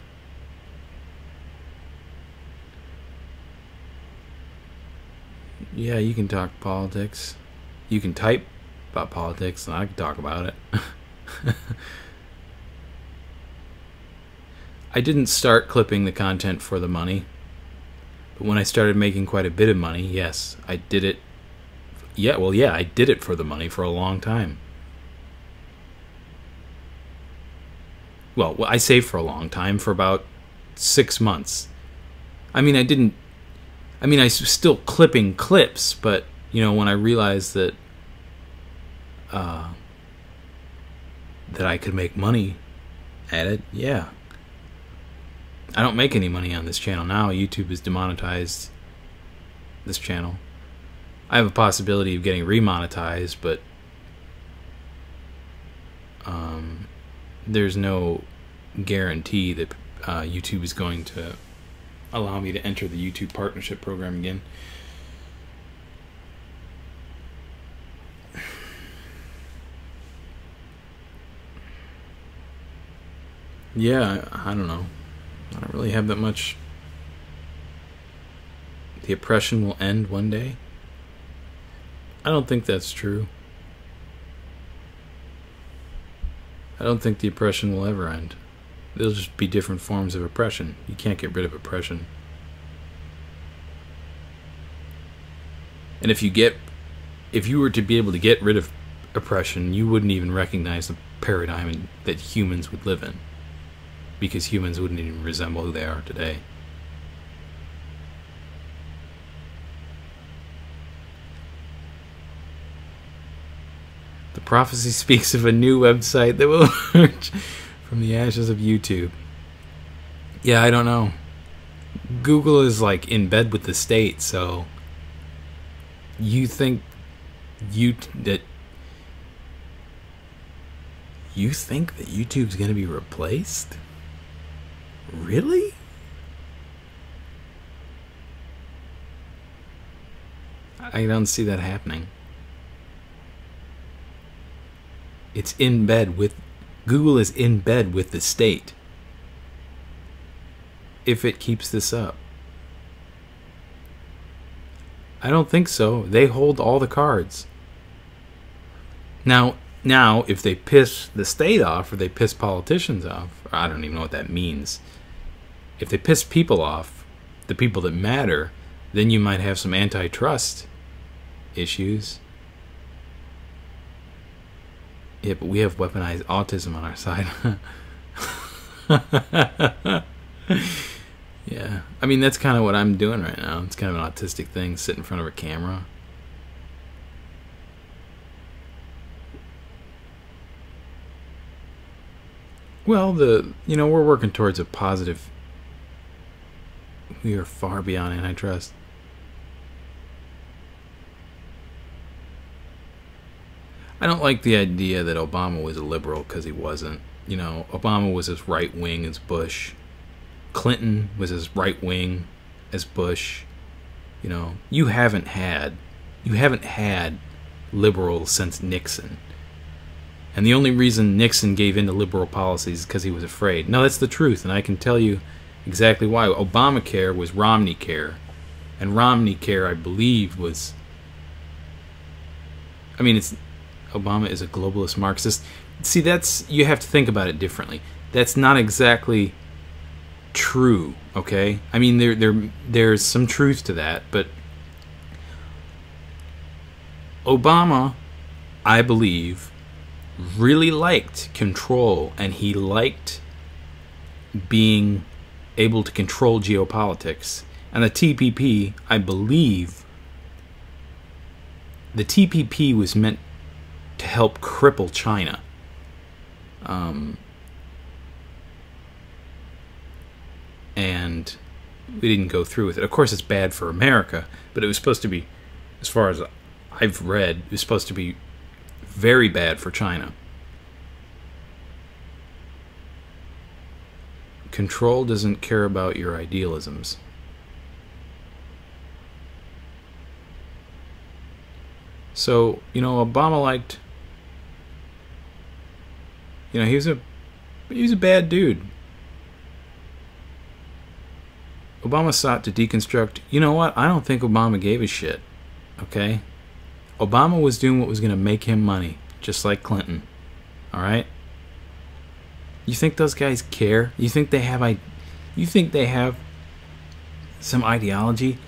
yeah, you can talk politics. You can type about politics, and I can talk about it. I didn't start clipping the content for the money. But when I started making quite a bit of money, yes, I did it. Yeah, I did it for the money for a long time. Well, I say for a long time, for about 6 months. I mean, I was still clipping clips, but, when I realized that I could make money at it, yeah. I don't make any money on this channel now. YouTube has demonetized this channel. I have a possibility of getting remonetized, but there's no guarantee that YouTube is going to allow me to enter the YouTube partnership program again. Yeah, I don't know. I don't really have that much. The oppression will end one day? I don't think that's true. I don't think the oppression will ever end. There'll just be different forms of oppression. You can't get rid of oppression. And if you were to be able to get rid of oppression, you wouldn't even recognize the paradigm that humans would live in. Because humans wouldn't even resemble who they are today. The prophecy speaks of a new website that will emerge from the ashes of YouTube. Yeah, I don't know. Google is like in bed with the state, so you think that YouTube's going to be replaced? Really? I don't see that happening. It's in bed with Google is in bed with the state if it keeps this up. I don't think so. They hold all the cards. Now, if they piss the state off or they piss politicians off, I don't even know what that means. If they piss people off, the people that matter, then you might have some antitrust issues. Yeah, but we have weaponized autism on our side. Yeah. I mean, that's kind of what I'm doing right now. It's kind of an autistic thing, sit in front of a camera. Well, we're working towards a positive. We are far beyond antitrust. I don't like the idea that Obama was a liberal, because he wasn't. Obama was as right-wing as Bush. Clinton was as right-wing as Bush. You haven't had liberals since Nixon. And the only reason Nixon gave in to liberal policies is because he was afraid. No, that's the truth, and I can tell you exactly why. Obamacare was Romney Care. And Romney Care, I believe, was... Obama is a globalist Marxist. See, you have to think about it differently. That's not exactly true, okay? I mean, there's some truth to that, but Obama, I believe, really liked control, and he liked being able to control geopolitics. And the TPP, I believe, the TPP was meant to help cripple China. And we didn't go through with it. Of course, it's bad for America, but it was supposed to be, as far as I've read, it was supposed to be very bad for China. Control doesn't care about your idealisms. So, Obama liked... he was a bad dude. Obama sought to deconstruct... You know what? I don't think Obama gave a shit. Okay? Obama was doing what was going to make him money, just like Clinton. Alright? You think those guys care? You think they have some ideology?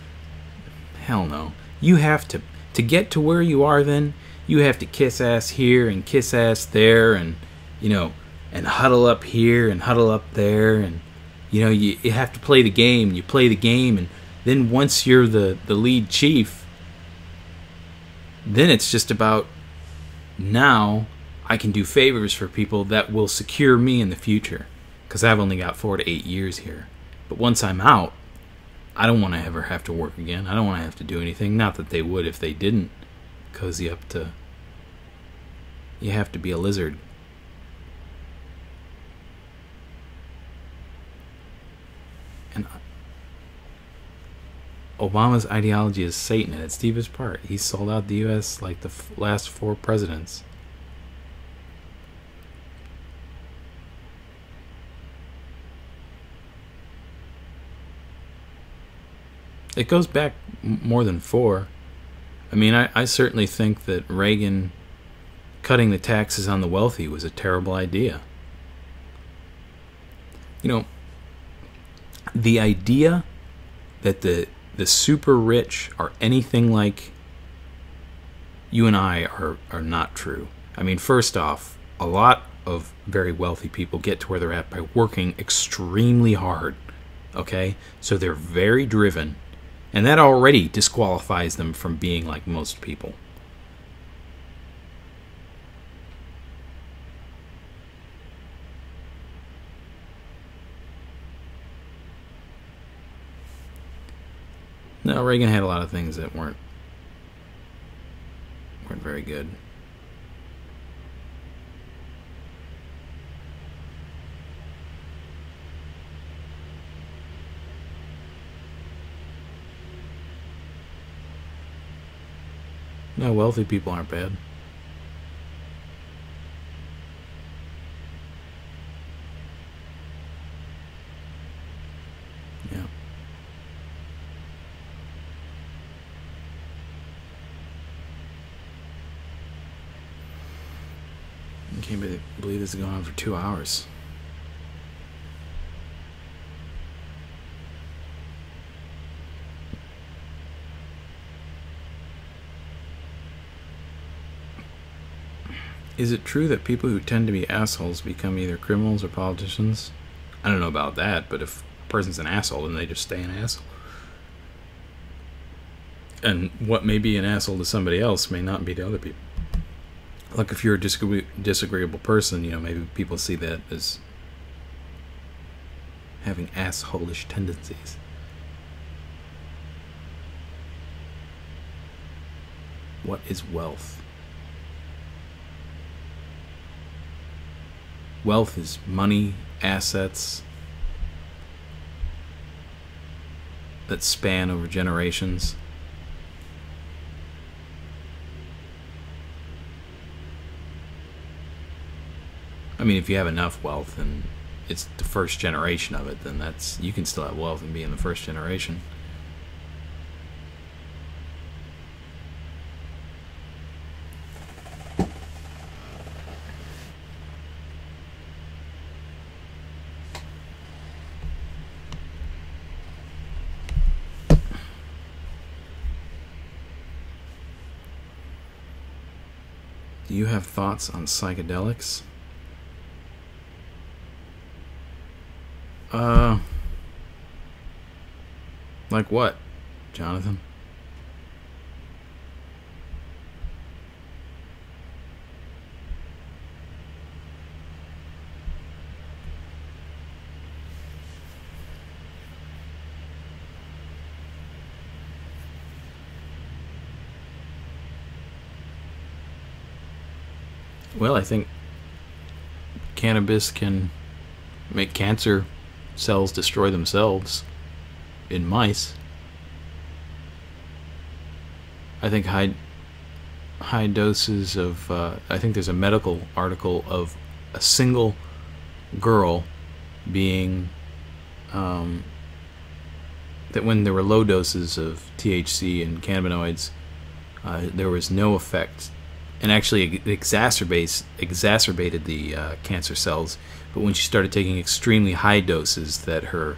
Hell no. You have to get to where you are, then you have to kiss ass here and kiss ass there, and and huddle up here and huddle up there, and you have to play the game. You play the game, and then once you're the lead chief, then it's just about, now I can do favors for people that will secure me in the future, because I've only got 4 to 8 years here. But once I'm out, I don't want to ever have to work again. I don't want to have to do anything. Not that they would if they didn't cozy up to... You have to be a lizard. Obama's ideology is Satan at its deepest part. He sold out the U.S. like the last 4 presidents. It goes back more than 4. I mean, I certainly think that Reagan cutting the taxes on the wealthy was a terrible idea. You know, the idea that the super rich are anything like you and I are not true. I mean, first off, a lot of very wealthy people get to where they're at by working extremely hard. Okay? So they're very driven. And that already disqualifies them from being like most people. No, Reagan had a lot of things that weren't very good. No, wealthy people aren't bad. Yeah. I can't believe this is going on for 2 hours. Is it true that people who tend to be assholes become either criminals or politicians? I don't know about that, but if a person's an asshole, then they just stay an asshole. And what may be an asshole to somebody else may not be to other people. Like if you're a disagreeable person, you know, maybe people see that as having assholish tendencies. What is wealth? Wealth is money, assets that span over generations. I mean, if you have enough wealth and it's the first generation of it, then you can still have wealth and be in the first generation. Do you have thoughts on psychedelics? Like what, Jonathan? Well, I think cannabis can make cancer cells destroy themselves in mice. I think high doses of I think there's a medical article of a single girl being that when there were low doses of THC and cannabinoids, there was no effect, and actually it exacerbated the cancer cells. But when she started taking extremely high doses, that her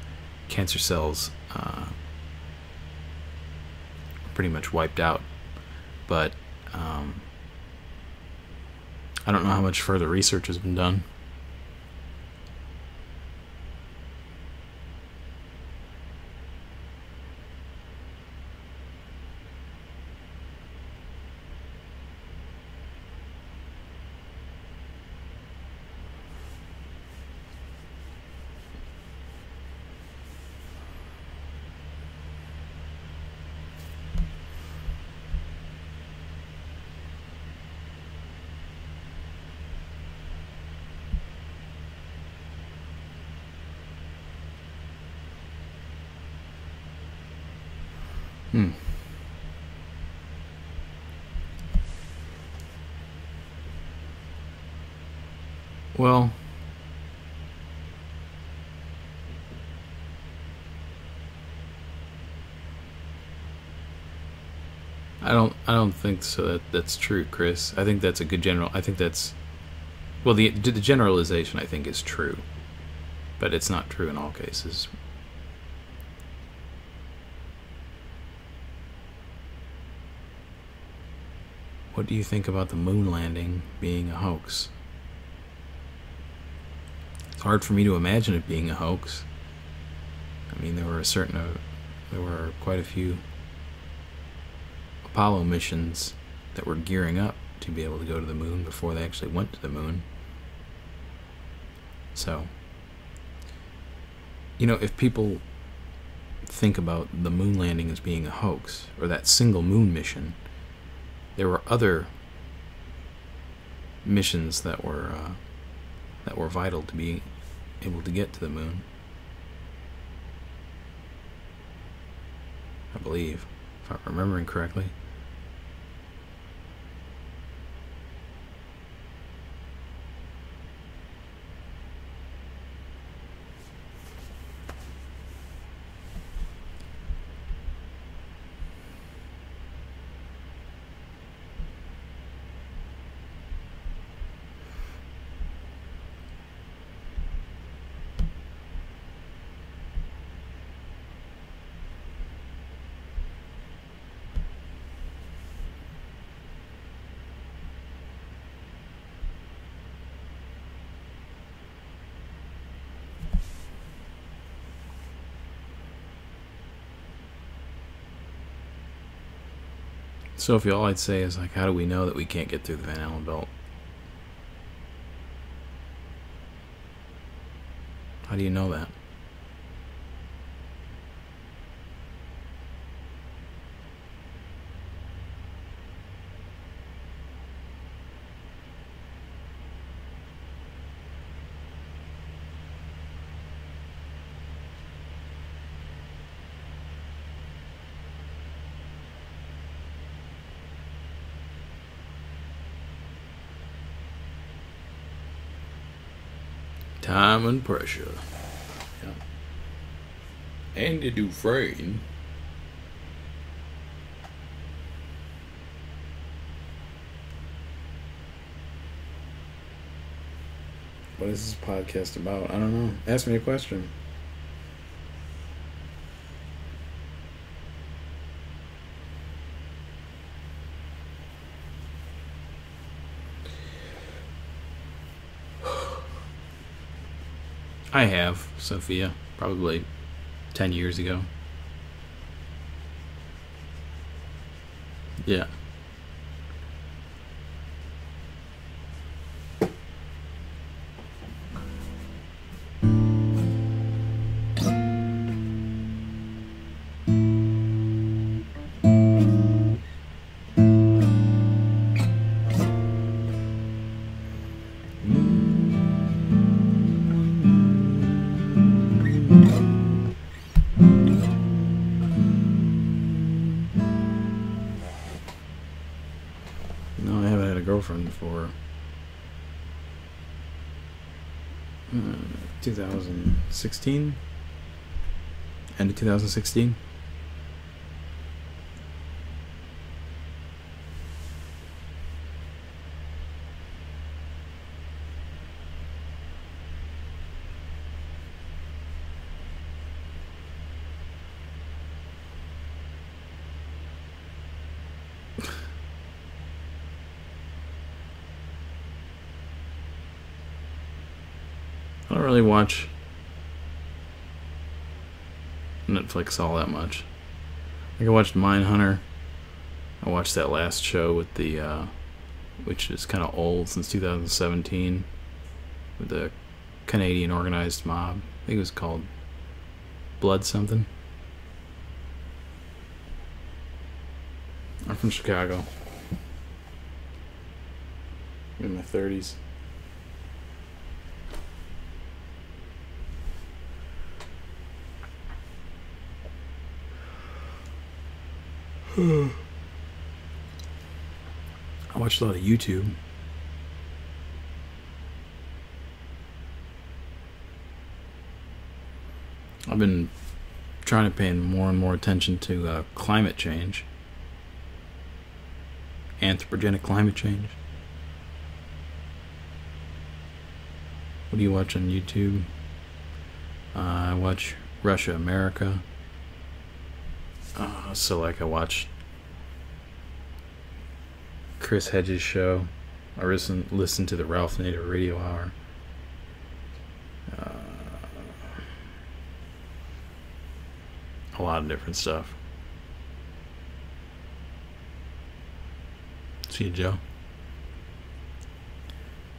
cancer cells pretty much wiped out. But I don't know how much further research has been done. Hmm. Well, I don't think so. That's true, Chris. I think that's a good general. I think that's well, the generalization I think is true, but it's not true in all cases. What do you think about the moon landing being a hoax? It's hard for me to imagine it being a hoax. I mean, there were quite a few Apollo missions that were gearing up to be able to go to the moon before they actually went to the moon. So, if people think about the moon landing as being a hoax, or that single moon mission, there were other missions that were vital to be able to get to the moon. I believe, if I'm remembering correctly. Sophie, all I'd say is, how do we know that we can't get through the Van Allen belt? How do you know that? Time and pressure. Yeah. Andy Dufresne. What is this podcast about? I don't know. Ask me a question. I have, Sophia, probably 10 years ago. Yeah. No, I haven't had a girlfriend for 2016, end of 2016. I don't really watch Netflix all that much. I watched Mindhunter. I watched that last show with the, which is kind of old, since 2017, with the Canadian organized mob. I think it was called Blood something. I'm from Chicago. I'm in my 30s. I watched a lot of YouTube. I've been trying to pay more and more attention to climate change. Anthropogenic climate change. What do you watch on YouTube? I watch Russia, America. So I watch Chris Hedges' show. I listen to the Ralph Nader Radio Hour. A lot of different stuff. See you, Joe.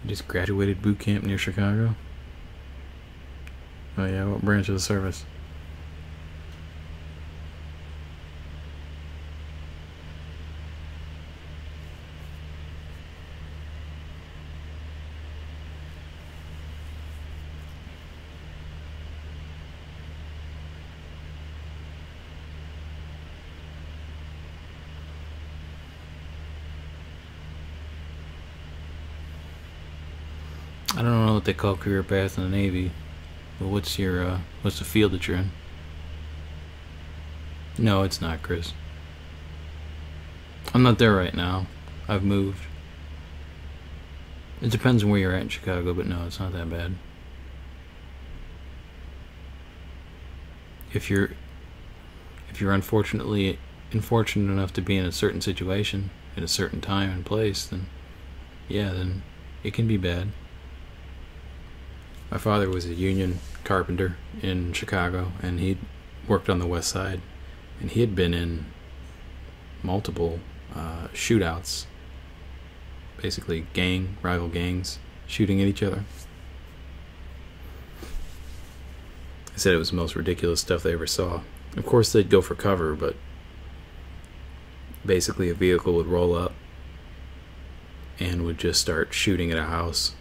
You just graduated boot camp near Chicago? Oh yeah, what branch of the service? I don't know what they call career path in the Navy, but what's the field that you're in? No, it's not, Chris. I'm not there right now. I've moved. It depends on where you're at in Chicago, but no, it's not that bad. If you're unfortunate enough to be in a certain situation at a certain time and place, then yeah, then it can be bad. My father was a union carpenter in Chicago, and he worked on the west side, and he had been in multiple shootouts, basically rival gangs shooting at each other. I said it was the most ridiculous stuff they ever saw. Of course they'd go for cover, but basically a vehicle would roll up and would just start shooting at a house.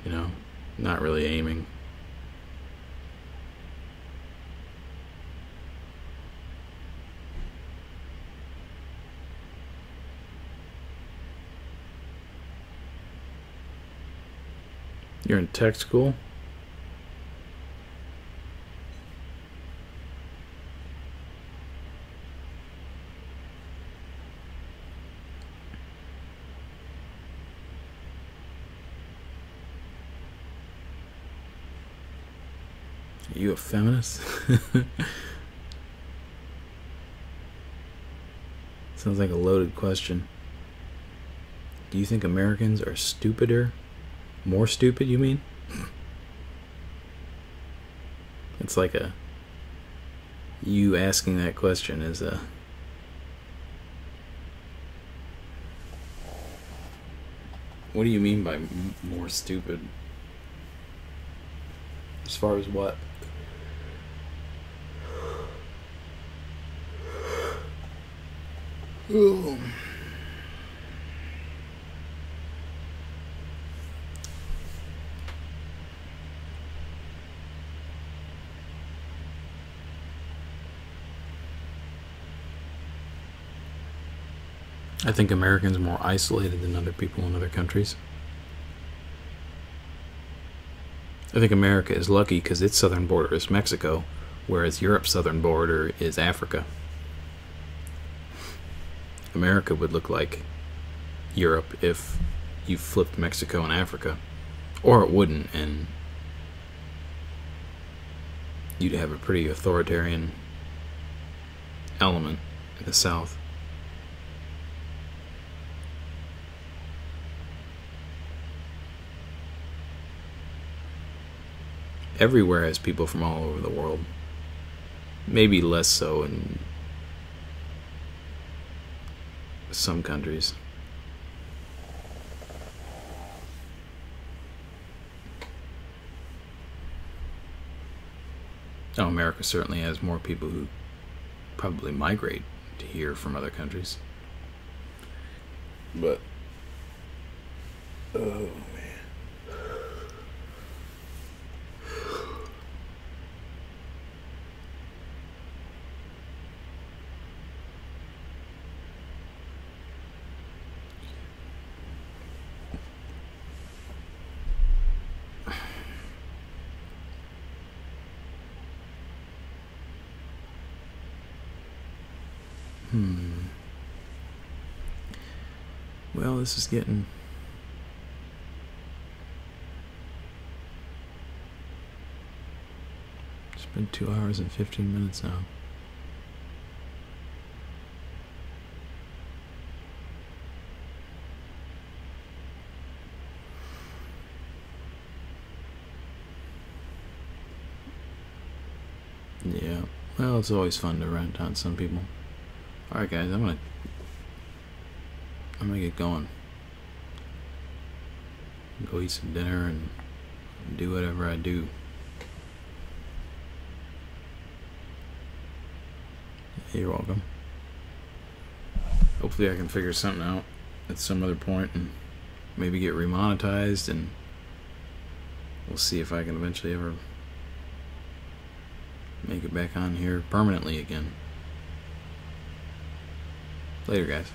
You know, not really aiming. You're in tech school? Are you a feminist? Sounds like a loaded question. Do you think Americans are stupider? More stupid, you mean? It's like you asking that question is what do you mean by more stupid? As far as what? Ooh. I think Americans are more isolated than other people in other countries. I think America is lucky because its southern border is Mexico, whereas Europe's southern border is Africa. America would look like Europe if you flipped Mexico and Africa. Or it wouldn't, and you'd have a pretty authoritarian element in the South. Everywhere has people from all over the world. Maybe less so in some countries. Oh, America certainly has more people who probably migrate to here from other countries. But oh man. Well, this is getting... It's been 2 hours and 15 minutes now. Yeah, well, it's always fun to rant on some people. Alright guys, I'm gonna get going. Go eat some dinner and do whatever I do. You're welcome. Hopefully I can figure something out at some other point and maybe get remonetized, and we'll see if I can eventually ever make it back on here permanently again. Later, guys.